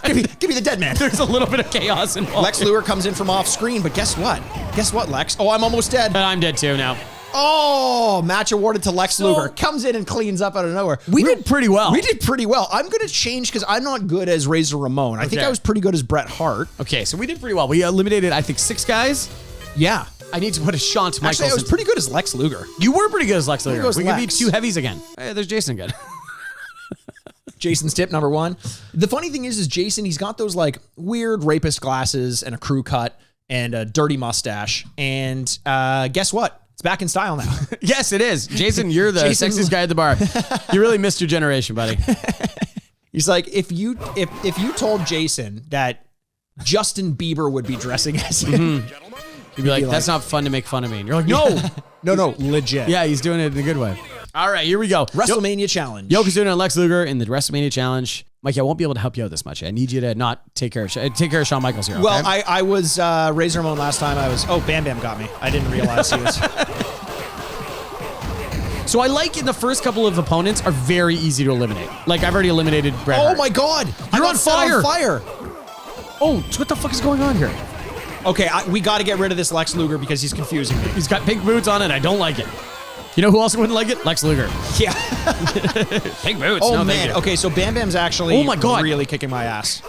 Give me the dead man. There's a little bit of chaos involved. Lex Luger comes in from off screen, but guess what? Guess what, Lex? Oh, I'm almost dead. And I'm dead too now. Oh, match awarded to Lex Luger. Comes in and cleans up out of nowhere. We did pretty well. We did pretty well. I'm going to change because I'm not good as Razor Ramon. I think I was pretty good as Bret Hart. Okay, so we did pretty well. We eliminated, I think, 6 guys. Yeah. I need to put a Shawn Michaels. Actually, I was pretty good as Lex Luger. You were pretty good as Lex Luger. We could be 2 heavies again. Hey, there's Jason again. Jason's tip number 1. The funny thing is Jason, he's got those like weird rapist glasses and a crew cut and a dirty mustache. And guess what? It's back in style now. Yes, it is. Jason, you're the sexiest guy at the bar. You really missed your generation, buddy. He's like, if you told Jason that Justin Bieber would be dressing as him, you'd be like, that's not fun to make fun of me. And you're like, no. No, legit. Yeah, he's doing it in a good way. All right, here we go. WrestleMania Challenge. Yokozuna and Lex Luger in the WrestleMania Challenge. Mikey, I won't be able to help you out this much. I need you to not take care of Shawn Michaels here. Okay? Well, I was Razor Ramon last time. Bam Bam got me. I didn't realize he was. So I like in the first couple of opponents are very easy to eliminate. Like I've already eliminated Bret Hart. Oh my God. You're on fire. fire. Oh, what the fuck is going on here? Okay, we got to get rid of this Lex Luger because he's confusing me. He's got pink boots on it. I don't like it. You know who else wouldn't like it? Lex Luger. Yeah. Pink boots. Oh, no, man. Okay, so Bam Bam's actually really kicking my ass.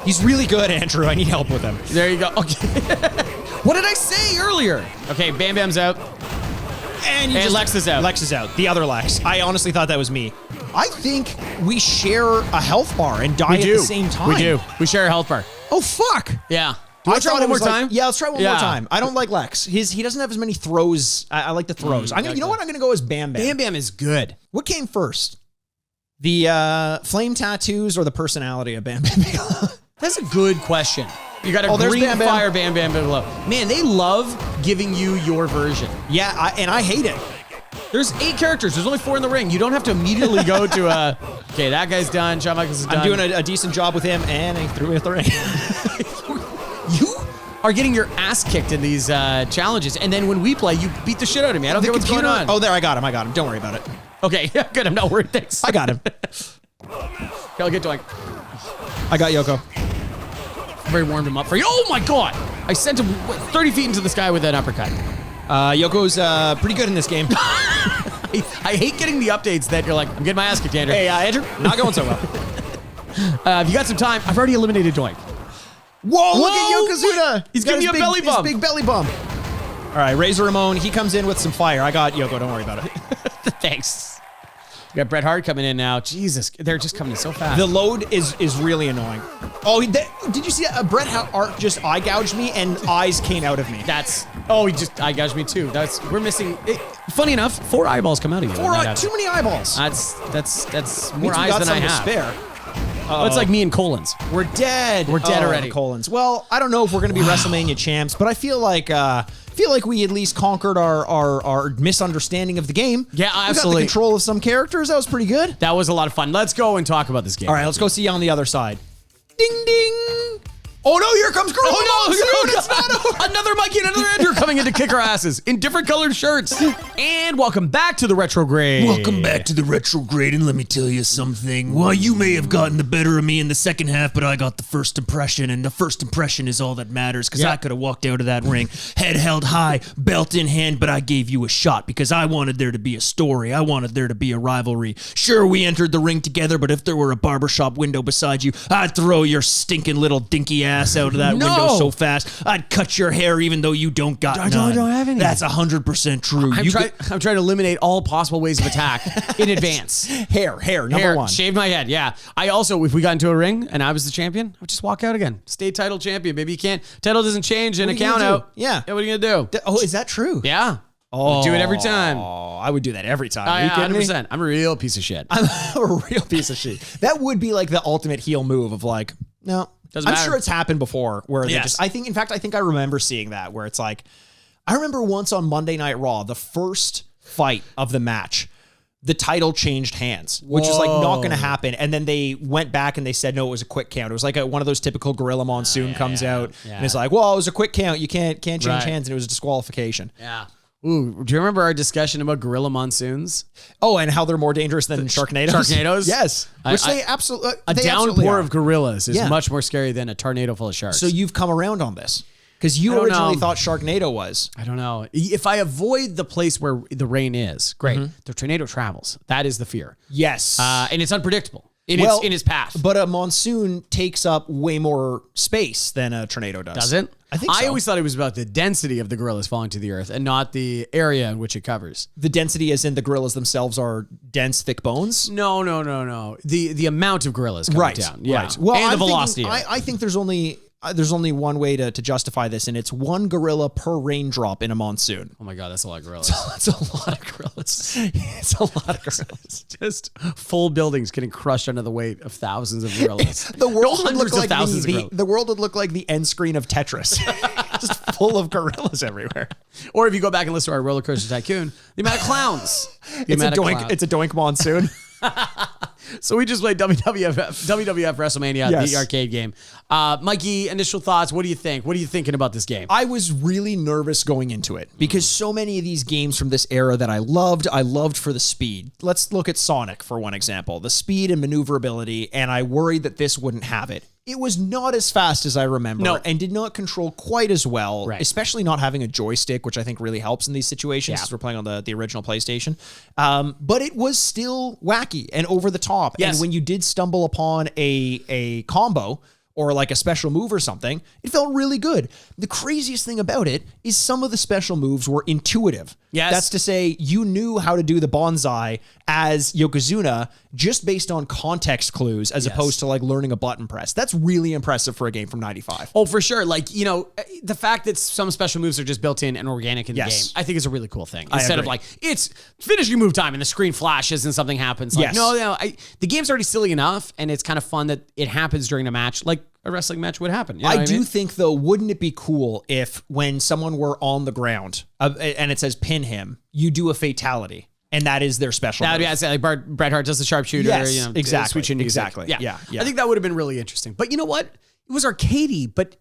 He's really good, Andrew. I need help with him. There you go. Okay. What did I say earlier? Okay, Bam Bam's out. And Lex is out. Lex is out. The other Lex. I honestly thought that was me. I think we share a health bar and die at the same time. We do. We share a health bar. Oh, fuck. Yeah. Do you want to try one more time? Yeah, let's try one more time. I don't like Lex. He doesn't have as many throws. I like the throws. You know what? I'm going to go as Bam Bam. Bam Bam is good. What came first? The flame tattoos or the personality of Bam Bam Bigelow? That's a good question. You got a green Bam Bam. Fire Bam Bam Bigelow. Man, they love giving you your version. Yeah, and I hate it. There's 8 characters. There's only 4 in the ring. You don't have to immediately go to okay, that guy's done. Shawn Michaels is done. I'm doing a decent job with him, and he threw me at the ring. You are getting your ass kicked in these challenges, and then when we play, you beat the shit out of me. I don't get what's going on. Oh, there, I got him. Don't worry about it. Okay, good. I'm not worried. Thanks. I got him. Okay, I'll get Doink. I got Yoko. Very warmed him up for you. Oh my God! I sent him 30 feet into the sky with an uppercut. Yoko's pretty good in this game. I hate getting the updates that you're like, I'm getting my ass kicked, Andrew. Hey, Andrew, not going so well. If you got some time, I've already eliminated Doink. Whoa, look at Yokozuna. He's giving me a belly bump. His big belly bump. All right, Razor Ramon, he comes in with some fire. I got Yoko, don't worry about it. Thanks. We got Bret Hart coming in now. Jesus, they're just coming in so fast. The load is really annoying. Oh, did you see that? Bret Hart just eye gouged me and eyes came out of me. He just eye gouged me too. We're missing. Funny enough, 4 eyeballs come out of you. Too many eyeballs. That's more eyes than I have. Spare. Oh, it's like me and Collins. We're dead. We're dead already. Collins. Well, I don't know if we're going to be WrestleMania champs, but I feel like we at least conquered our misunderstanding of the game. Yeah, absolutely. We got the control of some characters. That was pretty good. That was a lot of fun. Let's go and talk about this game. All right, let's go see you on the other side. Ding, ding. Oh, no, here comes Girl. Oh, no, it's not another Mikey and another Andrew coming in to kick our asses in different colored shirts. And welcome back to the Retrograde. Welcome back to the Retrograde, and let me tell you something. Well, you may have gotten the better of me in the second half, but I got the first impression, and the first impression is all that matters, because I could have walked out of that ring, head held high, belt in hand, but I gave you a shot, because I wanted there to be a story. I wanted there to be a rivalry. Sure, we entered the ring together, but if there were a barbershop window beside you, I'd throw your stinking little dinky ass out of that window so fast, I'd cut your hair even though you don't got none. I don't have any. That's 100% true. I'm trying to eliminate all possible ways of attack in advance. Hair, number 1. Shave my head, yeah. I also, if we got into a ring and I was the champion, I would just walk out again. Stay title champion. Maybe you can't. Title doesn't change in a count out. Yeah. What are you going to do? Oh, is that true? Yeah. Oh, do it every time. Oh, I would do that every time. Are you kidding 100%. Me? I'm a real piece of shit. I'm a real piece of shit. That would be like the ultimate heel move of like, no. Doesn't matter. I'm sure it's happened before where they I think I remember seeing that where it's like, I remember once on Monday Night Raw, the first fight of the match, the title changed hands, which is like not going to happen. And then they went back and they said, no, it was a quick count. It was like one of those typical Gorilla Monsoon comes out and it's like, well, it was a quick count. You can't change hands. And it was a disqualification. Yeah. Ooh, do you remember our discussion about Gorilla Monsoons? Oh, and how they're more dangerous than Sharknadoes? Sharknadoes? Yes. Which they absolutely A downpour of gorillas is Yeah. much more scary than a tornado full of sharks. So you've come around on this. Because I you don't originally know. thought Sharknado was. I don't know. If I avoid the place where the rain is, great. The tornado travels. That is the fear. Yes. And it's unpredictable in its path. But a monsoon takes up way more space than a tornado does. Does it? I think so. I always thought it was about the density of the gorillas falling to the earth and not the area in which it covers. The density as in the gorillas themselves are dense, thick bones? No. The amount of gorillas coming down. Yeah. Right. Well, and the I'm velocity. thinking- I think there's only one way to justify this, and it's one gorilla per raindrop in a monsoon. Oh my God, that's a lot of gorillas. That's a lot of gorillas. It's a lot of gorillas. Just full buildings getting crushed under the weight of thousands of gorillas. The world would Hundreds look of like thousands of the gorillas. the world would look like the end screen of Tetris, just full of gorillas everywhere. Or if you go back and listen to our Roller Coaster Tycoon, the amount of clowns. It's a doink monsoon. So we just played WWF Wrestlemania, Yes. the arcade game. Mikey, initial thoughts. What do you think? What are you thinking about this game? I was really nervous going into it because so many of these games from this era that I loved for the speed. Let's look at Sonic for one example. The speed and maneuverability, and I worried that this wouldn't have it. It was not as fast as I remember and did not control quite as well, especially not having a joystick, which I think really helps in these situations because we're playing on the original PlayStation. But it was still wacky and over the top. Yes. And when you did stumble upon a combo or like a special move or something, it felt really good. The craziest thing about it is some of the special moves were intuitive. Yes. That's to say, you knew how to do the bonsai as Yokozuna just based on context clues as opposed to like learning a button press. That's really impressive for a game from 95. Oh, for sure. Like, the fact that some special moves are just built in and organic in the game, I think is a really cool thing. Instead of agree. like, it's finish your move time and the screen flashes and something happens. Like, the game's already silly enough and it's kind of fun that it happens during a match, like a wrestling match would happen. You know I what do mean? think, though, wouldn't it be cool if when someone were on the ground and it says pin him, you do a fatality and that is their special move? Yeah, like Bret Hart does the sharpshooter. Yes, exactly. Switch into music. Exactly. Yeah. Yeah. I think that would have been really interesting. But you know what? It was arcadey, but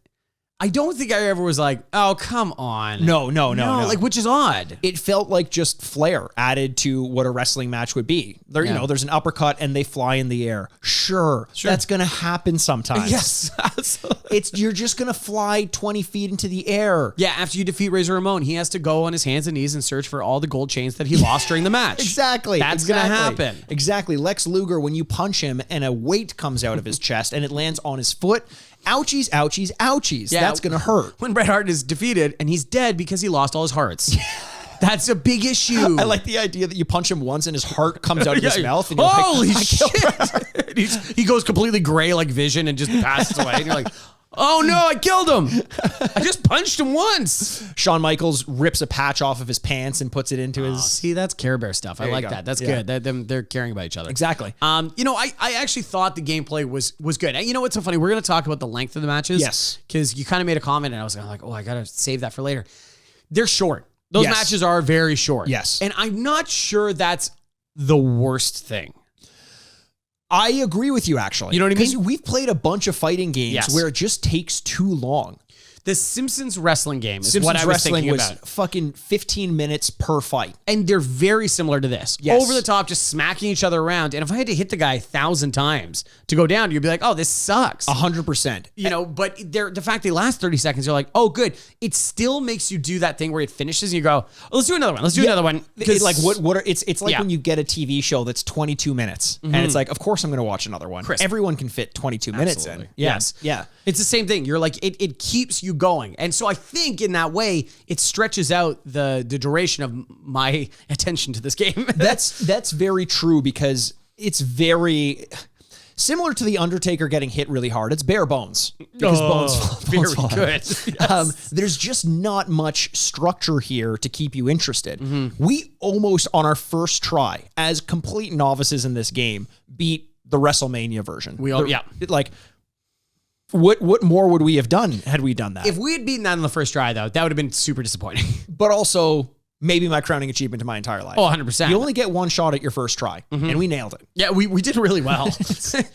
I don't think I ever was like, oh, come on. No. Like, which is odd. It felt like just flair added to what a wrestling match would be. There's an uppercut and they fly in the air. Sure. That's going to happen sometimes. Yes, absolutely. You're just going to fly 20 feet into the air. Yeah, after you defeat Razor Ramon, he has to go on his hands and knees and search for all the gold chains that he lost during the match. Exactly. That's going to happen. Exactly. Lex Luger, when you punch him and a weight comes out of his chest and it lands on his foot, ouchies, ouchies, ouchies. Yeah. That's going to hurt. When Bret Hart is defeated and he's dead because he lost all his hearts. That's a big issue. I like the idea that you punch him once and his heart comes out of his mouth. And you're Holy like, shit. He goes completely gray like Vision and just passes away. And you're like, oh no, I killed him. I just punched him once. Shawn Michaels rips a patch off of his pants and puts it into his... See, that's Care Bear stuff. I you like go. that. That's Yeah. good. They're caring about each other. Exactly. I actually thought the gameplay was good. And you know what's so funny? We're going to talk about the length of the matches. Yes. Because you kind of made a comment and I was like, oh, I got to save that for later. They're short. Those Yes. matches are very short. Yes. And I'm not sure that's the worst thing. I agree with you, actually. You know what I mean? Because we've played a bunch of fighting games where it just takes too long. The Simpsons wrestling game is Simpsons what I was Wrestling thinking was about. fucking 15 minutes per fight. And they're very similar to this. Yes. Over the top, just smacking each other around. And if I had to hit the guy 1,000 times to go down, you'd be like, oh, this sucks. 100%. But the fact they last 30 seconds, you're like, oh, good. It still makes you do that thing where it finishes and you go, oh, let's do another one. Let's do another one. It's like it's like when you get a TV show that's 22 minutes and it's like, of course I'm going to watch another one. Everyone can fit 22 minutes in. Yes. Yeah. It's the same thing. You're like, it keeps you going. And so I think in that way, it stretches out the duration of my attention to this game. That's very true because it's very similar to The Undertaker getting hit really hard. It's bare bones. Because bones fall good. Yes. There's just not much structure here to keep you interested. We almost, on our first try, as complete novices in this game, beat the WrestleMania version. What more would we have done had we done that? If we had beaten that on the first try, though, that would have been super disappointing. But also, maybe my crowning achievement to my entire life. Oh, 100%. You only get one shot at your first try, and we nailed it. Yeah, we did really well.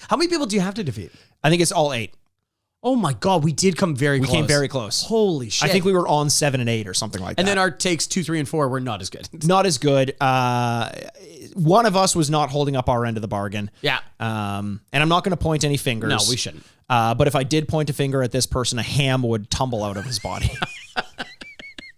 How many people do you have to defeat? I think it's all 8. Oh my God, we did come very close. We came very close. Holy shit. I think we were on 7 and 8 or something like that. And then our takes 2, 3, and 4 were not as good. Not as good. One of us was not holding up our end of the bargain. Yeah. And I'm not going to point any fingers. No, we shouldn't. But if I did point a finger at this person, a ham would tumble out of his body.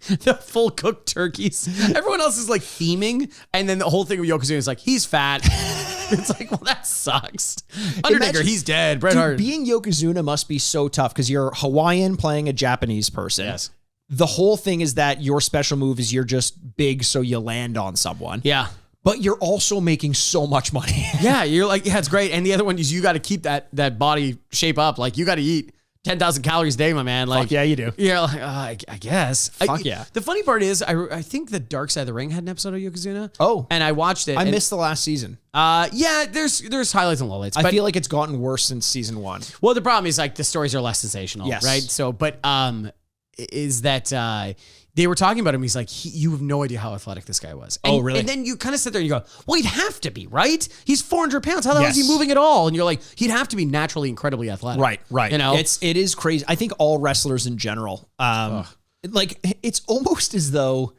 The full cooked turkeys. Everyone else is like theming, and then the whole thing with Yokozuna is like, he's fat. It's like, well, that sucks. Undertaker, he's dead. Bret Hart. Being Yokozuna must be so tough because you're Hawaiian playing a Japanese person. Yes. The whole thing is that your special move is you're just big, so you land on someone. Yeah. But you're also making so much money. Yeah, you're like, yeah, it's great. And the other one is you got to keep that body shape up. Like, you got to eat 10,000 calories a day, my man. Like, Fuck yeah, you do. You're like, I guess. Fuck yeah. The funny part is, I think the Dark Side of the Ring had an episode of Yokozuna. Oh. And I watched it. I missed the last season. Yeah, there's highlights and lowlights. I feel like it's gotten worse since season 1. Well, the problem is like the stories are less sensational, Yes. right? So, but is that they were talking about him. He's like, you have no idea how athletic this guy was. And, Oh, really? And then you kind of sit there and you go, well, he'd have to be, right? He's 400 pounds. How the hell is Yes. he moving at all? And you're like, he'd have to be naturally incredibly athletic. Right. You know, it is crazy. I think all wrestlers in general, like it's almost as though,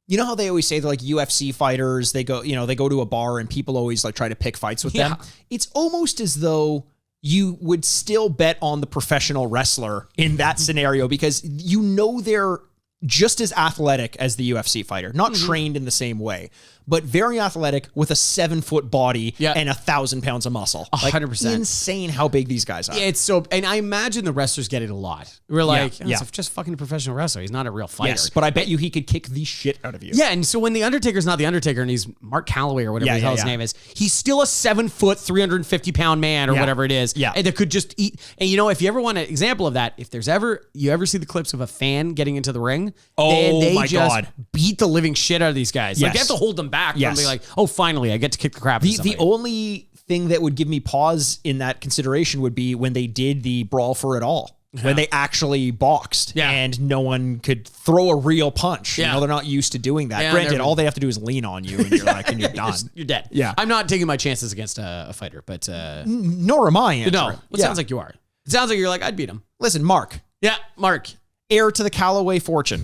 you know how they always say they're like UFC fighters, they go to a bar and people always like try to pick fights with them. It's almost as though you would still bet on the professional wrestler in that scenario because you know they're just as athletic as the UFC fighter, not trained in the same way, but very athletic with a 7-foot body and 1,000 pounds of muscle. 100%. Insane how big these guys are. Yeah, it's so, and I imagine the wrestlers get it a lot. We're like, Yeah. it's just fucking a professional wrestler. He's not a real fighter. Yes, but I bet you he could kick the shit out of you. Yeah, and so when the Undertaker's not the Undertaker and he's Mark Calloway or whatever the hell his name is, he's still a 7-foot, 350-pound man or whatever it is. Yeah. And that could just eat. And you know, if you ever want an example of that, if there's you ever see the clips of a fan getting into the ring, they my just God. beat the living shit out of these guys. Like, Yes. they have to hold them back Yes. from being like, oh, finally, I get to kick the crap out of somebody. The only thing that would give me pause in that consideration would be when they did the Brawl for It All. When they actually boxed and no one could throw a real punch. Yeah. You know, they're not used to doing that. Yeah, Granted, all they have to do is lean on you and you're like, and you're done. You're dead. Yeah. I'm not taking my chances against a fighter, but Nor am I, Andrew. no, it sounds like you are. It sounds like you're like, I'd beat him. Listen, Mark, Yeah, Mark. heir to the Callaway fortune.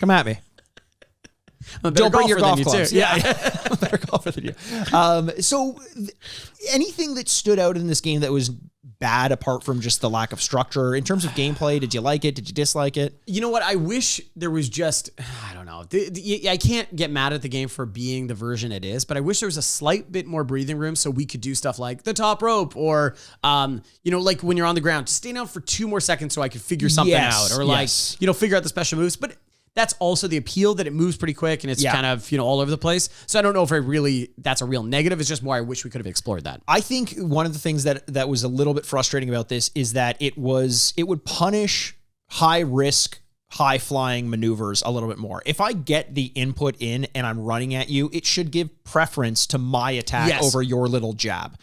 Come at me. I'm a better Don't bring your golfer golf than you, clubs. too. Yeah, I'm a better golfer than you. So anything that stood out in this game that was bad apart from just the lack of structure in terms of gameplay? Did you like it? Did you dislike it? You know what? I wish there was just, I don't know. I can't get mad at the game for being the version it is, but I wish there was a slight bit more breathing room so we could do stuff like the top rope or, like when you're on the ground, just stay down for 2 more seconds so I could figure something out or figure out the special moves. But that's also the appeal that it moves pretty quick and it's kind of, all over the place. So I don't know if that's a real negative. It's just more I wish we could have explored that. I think one of the things that was a little bit frustrating about this is that it would punish high risk, high flying maneuvers a little bit more. If I get the input in and I'm running at you, it should give preference to my attack over your little jab.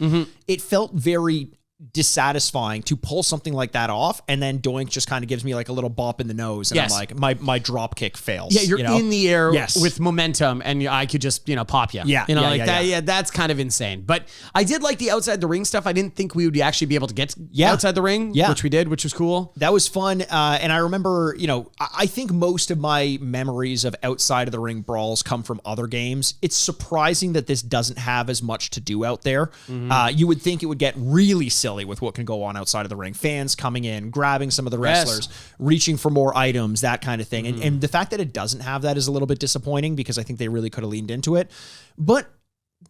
It felt very dissatisfying to pull something like that off and then Doink just kind of gives me like a little bop in the nose and I'm like my drop kick fails. Yeah, you're in the air Yes. with momentum and I could just, pop you. Yeah, that. Yeah, that's kind of insane. But I did like the outside the ring stuff. I didn't think we would actually be able to get outside the ring, which we did, which was cool. That was fun. And I remember, I think most of my memories of outside of the ring brawls come from other games. It's surprising that this doesn't have as much to do out there. You would think it would get really silly with what can go on outside of the ring. Fans coming in, grabbing some of the wrestlers, reaching for more items, that kind of thing. And the fact that it doesn't have that is a little bit disappointing because I think they really could have leaned into it. But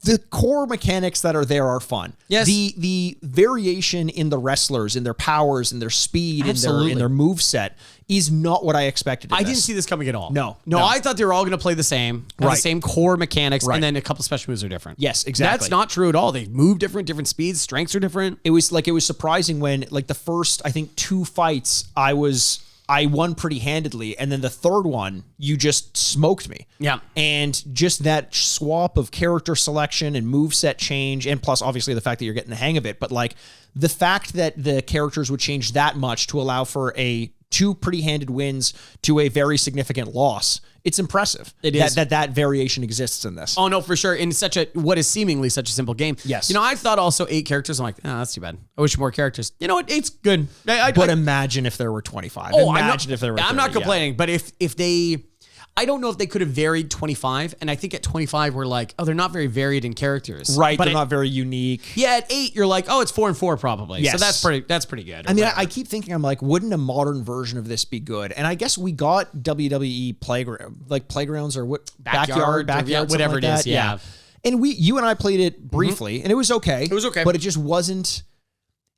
the core mechanics that are there are fun. Yes. The variation in the wrestlers, in their powers, in their speed, in their moveset is not what I expected. I didn't see this coming at all. No. I thought they were all going to play the same, have the same core mechanics, and then a couple special moves are different. Yes, exactly. That's not true at all. They move different speeds, strengths are different. It was surprising when like the first, I think 2 fights, I was I won pretty handedly. And then the third one, you just smoked me. Yeah. And just that swap of character selection and moveset change, and plus obviously the fact that you're getting the hang of it, but like the fact that the characters would change that much to allow for two pretty handed wins to a very significant loss. It's impressive. It is. That variation exists in this. Oh no, for sure. In what is seemingly such a simple game. Yes. You know, I thought also 8 characters. I'm like, oh, that's too bad. I wish more characters. You know what? 8's good. But imagine if there were 25. Oh, imagine if there were 30, I'm not complaining, but if they, I don't know if they could have varied 25. And I think at 25, we're like, oh, they're not very varied in characters. Right. But they're not very unique. Yeah, at 8, you're like, oh, it's 4 and 4 probably. Yes. So that's pretty good. I mean, I keep thinking, I'm like, wouldn't a modern version of this be good? And I guess we got WWE playgrounds or what Backyard, whatever it is. Yeah. And you and I played it briefly, and it was okay. It was okay. But it just wasn't.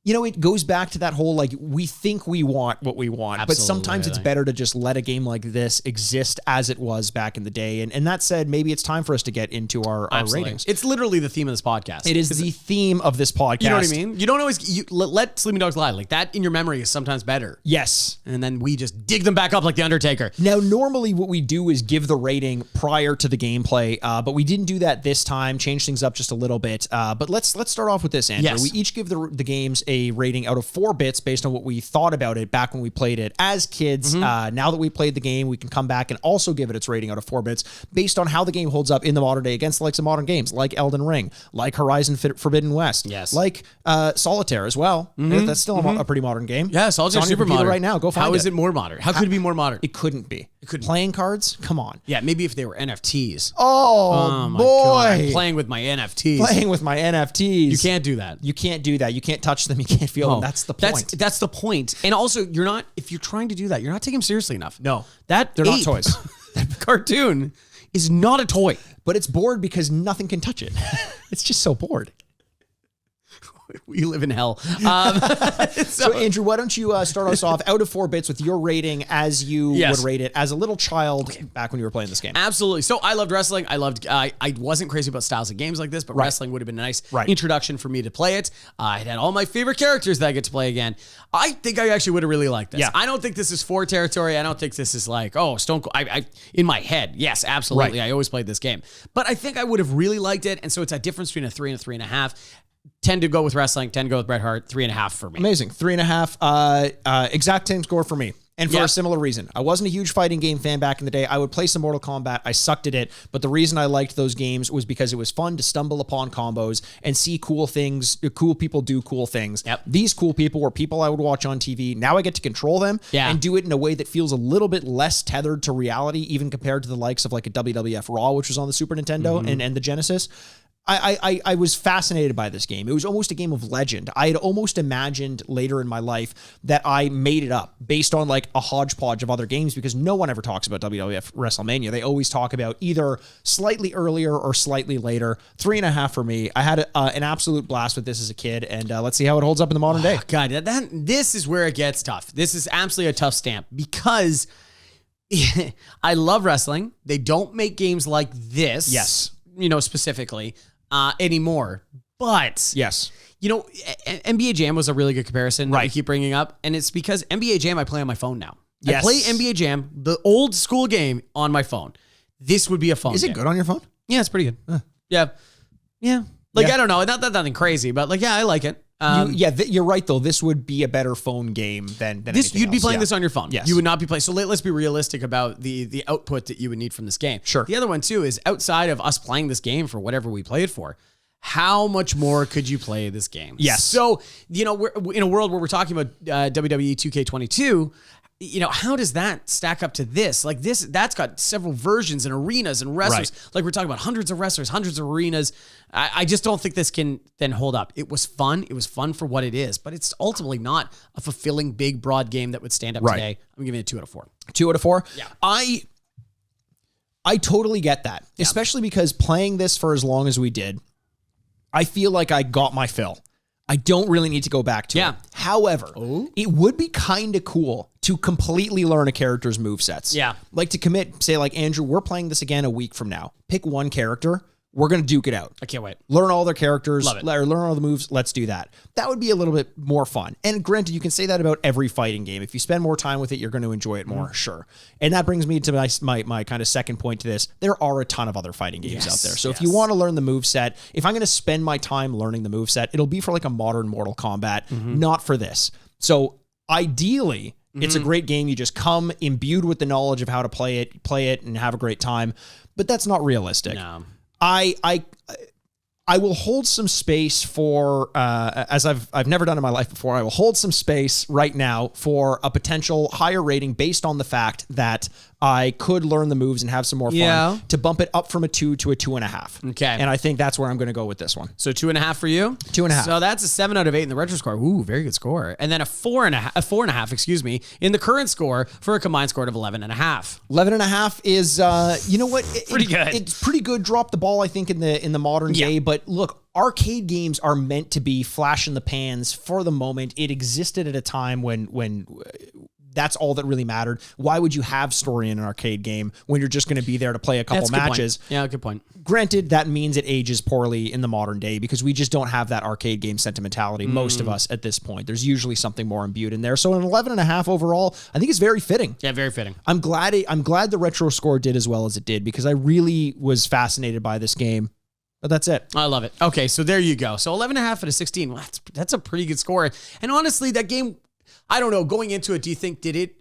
You know, it goes back to that whole, like, we think we want what we want, but sometimes it's better to just let a game like this exist as it was back in the day. And that said, maybe it's time for us to get into our ratings. It's literally the theme of this podcast. It is the theme of this podcast. You know what I mean? You don't always, let Sleeping Dogs lie. Like, that in your memory is sometimes better. Yes. And then we just dig them back up like The Undertaker. Now, normally what we do is give the rating prior to the gameplay, but we didn't do that this time, change things up just a little bit. But let's start off with this, Andrew. Yes. We each give the games a rating out of 4 bits based on what we thought about it back when we played it as kids. Now that we played the game, we can come back and also give it its rating out of 4 bits based on how the game holds up in the modern day against the likes of modern games like Elden Ring, like Horizon Forbidden West, like Solitaire as well. That's still a pretty modern game. Yeah, Solitaire's super modern right now. Go find it. How is it more modern? How could it be more modern? It couldn't be. Playing cards? Come on. Yeah, maybe if they were NFTs. Oh my boy. God. I'm playing with my NFTs. Playing with my NFTs. You can't do that. You can't do that. You can't touch them. You can't feel them. That's the point. That's the point. And also, if you're trying to do that, you're not taking them seriously enough. No. They're not toys. That cartoon is not a toy. But it's bored because nothing can touch it. It's just so bored. We live in hell. So, Andrew, why don't you start us off out of 4 bits with your rating as you would rate it as a little child back when you were playing this game? Absolutely. So I loved wrestling. I wasn't crazy about styles of games like this, but wrestling would have been a nice introduction for me to play it. I had all my favorite characters that I get to play again. I think I actually would have really liked this. Yeah. I don't think this is 4 territory. I don't think this is like, oh, Stone Cold. In my head, yes, absolutely. I always played this game. But I think I would have really liked it. And so it's a difference between a 3 and a 3.5. Tend to go with wrestling, tend to go with Bret Hart, 3.5 for me. Amazing. 3.5. Exact same score for me. And for a similar reason. I wasn't a huge fighting game fan back in the day. I would play some Mortal Kombat. I sucked at it. But the reason I liked those games was because it was fun to stumble upon combos and see cool things, cool people do cool things. These cool people were people I would watch on TV. Now I get to control them and do it in a way that feels a little bit less tethered to reality, even compared to the likes of like a WWF Raw, which was on the Super Nintendo and the Genesis. I was fascinated by this game. It was almost a game of legend. I had almost imagined later in my life that I made it up based on like a hodgepodge of other games because no one ever talks about WWF Wrestlemania. They always talk about either slightly earlier or slightly later. 3.5 for me. I had an absolute blast with this as a kid, and let's see how it holds up in the modern day. God, this is where it gets tough. This is absolutely a tough stamp because I love wrestling. They don't make games like this. Yes. Specifically. Anymore. But yes, NBA Jam was a really good comparison that we keep bringing up, and it's because NBA Jam I play on my phone now. I play NBA Jam, the old school game, on my phone. This would be a phone game. Is it good on your phone? Yeah, it's pretty good. Yeah. I don't know, not nothing crazy, but I like it. You're right though. This would be a better phone game than this. You'd be playing this on your phone. Yes. You would not be playing. So let's be realistic about the output that you would need from this game. Sure. The other one too is outside of us playing this game for whatever we play it for, how much more could you play this game? Yes. So we're in a world where we're talking about WWE 2K22. How does that stack up to this? Like that's got several versions and arenas and wrestlers. Like we're talking about hundreds of wrestlers, hundreds of arenas. I just don't think this can then hold up. It was fun. It was fun for what it is, but it's ultimately not a fulfilling, big, broad game that would stand up today. I'm giving it a 2 out of 4. 2 out of 4? Yeah. I totally get that, especially because playing this for as long as we did, I feel like I got my fill. I don't really need to go back to it. However, it would be kind of cool to completely learn a character's movesets. Yeah. Like to commit, say like, Andrew, we're playing this again a week from now. Pick one character. we're going to duke it out. I can't wait. Learn all their characters, Love it. or learn all the moves. Let's do that. That would be a little bit more fun. And granted, you can say that about every fighting game. If you spend more time with it, you're going to enjoy it more, sure. And that brings me to my kind of second point to this. There are a ton of other fighting games out there. So if you want to learn the moveset, if I'm going to spend my time learning the moveset, it'll be for like a modern Mortal Kombat, not for this. So ideally, it's a great game. You just come imbued with the knowledge of how to play it and have a great time. But that's not realistic. No. I will hold some space for, as I've never done in my life before, I will hold some space right now for a potential higher rating based on the fact that I could learn the moves and have some more fun to bump it up from a 2 to a 2.5. Okay. And I think that's where I'm going to go with this one. So 2.5 for you? 2.5. So that's a 7 out of 8 in the retro score. Ooh, very good score. And then a 4.5, excuse me, in the current score for a combined score of 11.5. 11.5 is, you know what? Pretty good. It's pretty good. Drop the ball, I think, in the modern day. But look, arcade games are meant to be flash in the pans for the moment. It existed at a time when that's all that really mattered. Why would you have story in an arcade game when you're just going to be there to play a couple matches? Yeah, good point. Granted, that means it ages poorly in the modern day because we just don't have that arcade game sentimentality, most of us at this point. There's usually something more imbued in there. So an 11.5 overall, I think is very fitting. Yeah, very fitting. I'm glad the retro score did as well as it did because I really was fascinated by this game. But that's it. I love it. Okay, so there you go. So 11.5 out of 16. Well, that's a pretty good score. And honestly, that game, I don't know, going into it, do you think did it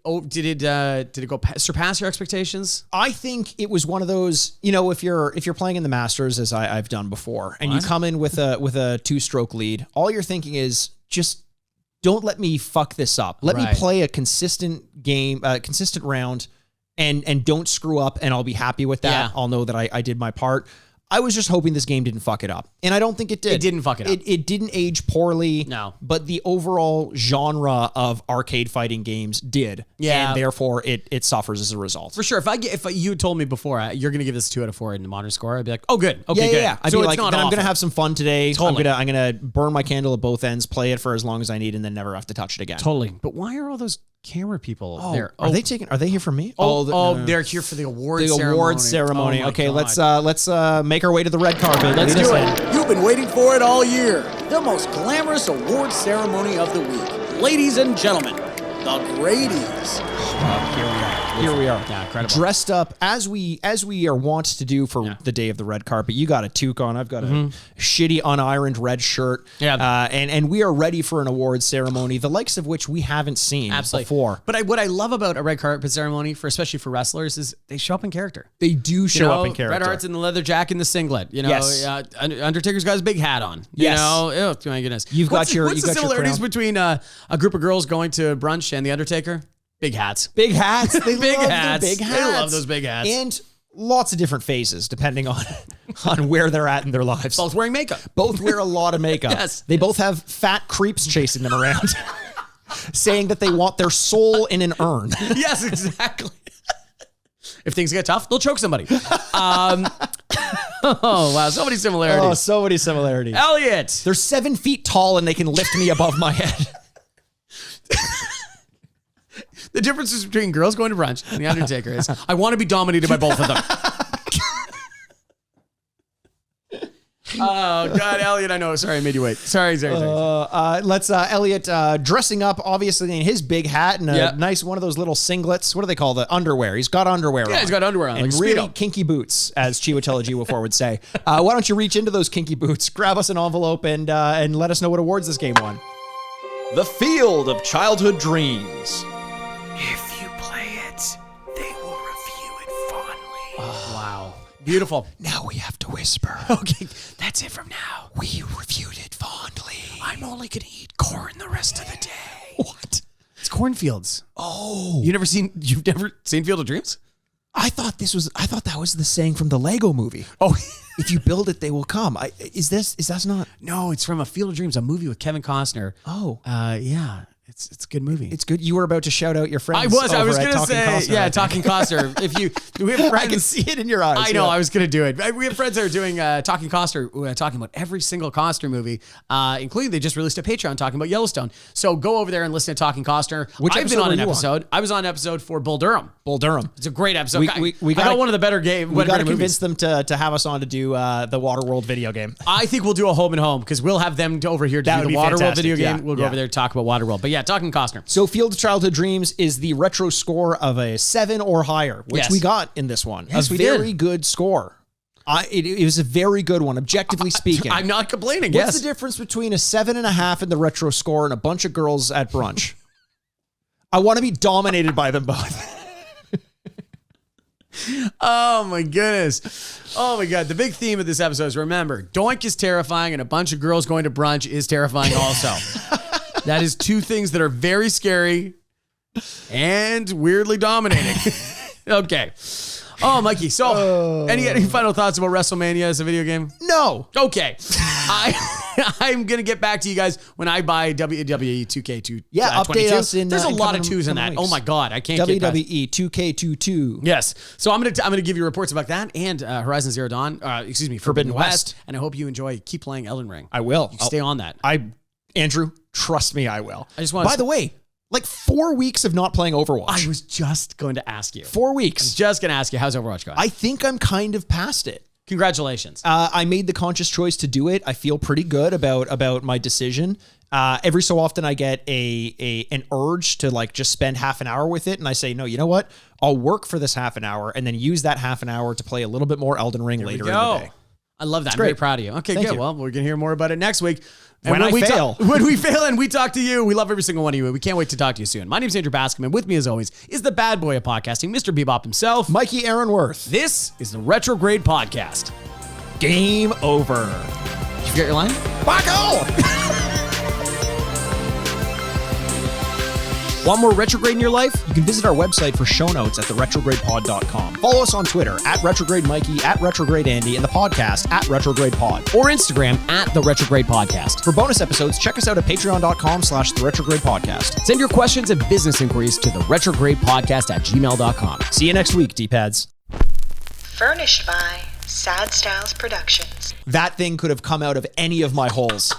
surpass your expectations? I think it was one of those, if you're playing in the Masters as I've done before, and you come in with a 2-stroke lead, all you're thinking is just don't let me fuck this up. Let me play a consistent game, consistent round, and don't screw up, and I'll be happy with that. Yeah. I'll know that I did my part. I was just hoping this game didn't fuck it up. And I don't think it did. It didn't fuck it up. It didn't age poorly. No. But the overall genre of arcade fighting games did. Yeah. And therefore, it suffers as a result. For sure. If you had told me before, you're going to give this 2 out of 4 in the modern score, I'd be like, oh, good. Okay, good. Yeah. I'd so be it's like, then I'm going to have some fun today. Totally. I'm going to burn my candle at both ends, play it for as long as I need, and then never have to touch it again. Totally. But why are all those camera people there? Are they here for me? They're here for the award ceremony. Oh Okay, God. let's make our way to the red carpet. Let's do it. You've been waiting for it all year. The most glamorous award ceremony of the week. Ladies and gentlemen, the Grady's. Here we are. Yeah, incredible. Dressed up as we are wont to do for the day of the red carpet. You got a toque on. I've got a shitty unironed red shirt. Yeah. And we are ready for an award ceremony, the likes of which we haven't seen before. But what I love about a red carpet ceremony, especially for wrestlers, is they show up in character. They do show up in character. Bret Hart's in the leather jacket and the singlet. Yes. Undertaker's got his big hat on. Yes. Oh my goodness. What's the similarities between a group of girls going to brunch and the Undertaker? Big hats. Big hats. They big love hats. Big hats. They love those big hats. And lots of different phases depending on where they're at in their lives. Both wearing makeup. Both wear a lot of makeup. Yes. They both have fat creeps chasing them around, saying that they want their soul in an urn. Yes, exactly. If things get tough, they'll choke somebody. Oh, wow. So many similarities. Oh, so many similarities. Elliot. They're 7 feet tall and they can lift me above my head. The difference between girls going to brunch and the Undertaker is I want to be dominated by both of them. Oh, God, Elliot, I know. Sorry, I made you wait. Sorry. Let's Elliot dressing up, obviously, in his big hat and a nice one of those little singlets. What do they call the underwear? He's got underwear on. Yeah, he's got underwear on. And like really Speedo. kinky boots, as Chiwetel Ejiofor would say. Why don't you reach into those kinky boots, grab us an envelope, and let us know what awards this game won. The Field of Childhood Dreams. If you play it, they will review it fondly. Wow. Beautiful. Now we have to whisper. Okay, that's it from now. We reviewed it fondly. I'm only going to eat corn the rest of the day. What? It's cornfields. Oh. You've never seen Field of Dreams? I thought that was the saying from the Lego movie. Oh, if you build it, they will come. Is that not? No, it's from A Field of Dreams, a movie with Kevin Costner. Oh. Yeah. It's a good movie. It's good. You were about to shout out your friends. I was going to Talking say, Costner, I think. Talking Costner. We have friends. I can see it in your eyes. I know. yeah. I was going to do it. We have friends that are doing Talking Costner, talking about every single Costner movie, including they just released a Patreon talking about Yellowstone. So go over there and listen to Talking Costner. Which I've been episode on were an you on? episode. I was on an episode for Bull Durham. Bull Durham. It's a great episode. We I got one of the better games. We got to convince them to have us on to do the Waterworld video game. I think we'll do a home and home because we'll have them over here to That do would the be Waterworld fantastic. video game. Yeah, We'll go over there to talk about Waterworld. But yeah, Talking Costner. So Field of Childhood Dreams is the retro score of a 7 or higher, which Yes. we got in this one. Yes, a we did. very good score. It was a very good one, objectively speaking. I'm not complaining. What's Yes. the difference between a 7.5 in the retro score and a bunch of girls at brunch? I want to be dominated by them both. Oh my goodness. Oh my God. The big theme of this episode is remember, Doink is terrifying and a bunch of girls going to brunch is terrifying also. That is two things that are very scary and weirdly dominating. Okay. Oh, Mikey. So, any final thoughts about WrestleMania as a video game? No. Okay. I'm going to get back to you guys when I buy WWE 2K2. Yeah, update 22. us in There's a in lot of coming- twos in coming that. weeks. Oh my God. I can't get past. WWE 2K22. Yes. So I'm gonna give you reports about that and Horizon Zero Dawn. Forbidden West. And I hope you enjoy. Keep playing Elden Ring. I will. You stay on that. Andrew, trust me, I will. I just want. By the way, like 4 weeks of not playing Overwatch. I was just going to ask you. 4 I was weeks. just going to ask you, how's Overwatch going? I think I'm kind of past it. Congratulations. I made the conscious choice to do it. I feel pretty good about my decision. Every so often I get an urge to like just spend half an hour with it. And I say, no, you know what? I'll work for this half an hour and then use that half an hour to play a little bit more Elden Ring later in the day. I love that. I'm great. very proud of you. Okay, Thank good. you. Well, we're going to hear more about it next week. And When I fail. when we fail and we talk to you, we love every single one of you. We can't wait to talk to you soon. My name's Andrew Bascom, and with me, as always, is the bad boy of podcasting, Mr. Bebop himself. Mikey Aaronworth. This is the Retrograde Podcast. Game over. Did you forget your line? Buckle! Want more Retrograde in your life? You can visit our website for show notes at theretrogradepod.com. Follow us on Twitter at Retrograde Mikey, at Retrograde Andy, and the podcast at Retrograde Pod. Or Instagram at the Retrograde Podcast. For bonus episodes, check us out at patreon.com/theretrograde podcast. Send your questions and business inquiries to the retrogradepodcast@gmail.com. See you next week, D-pads. Furnished by Sad Styles Productions. That thing could have come out of any of my holes.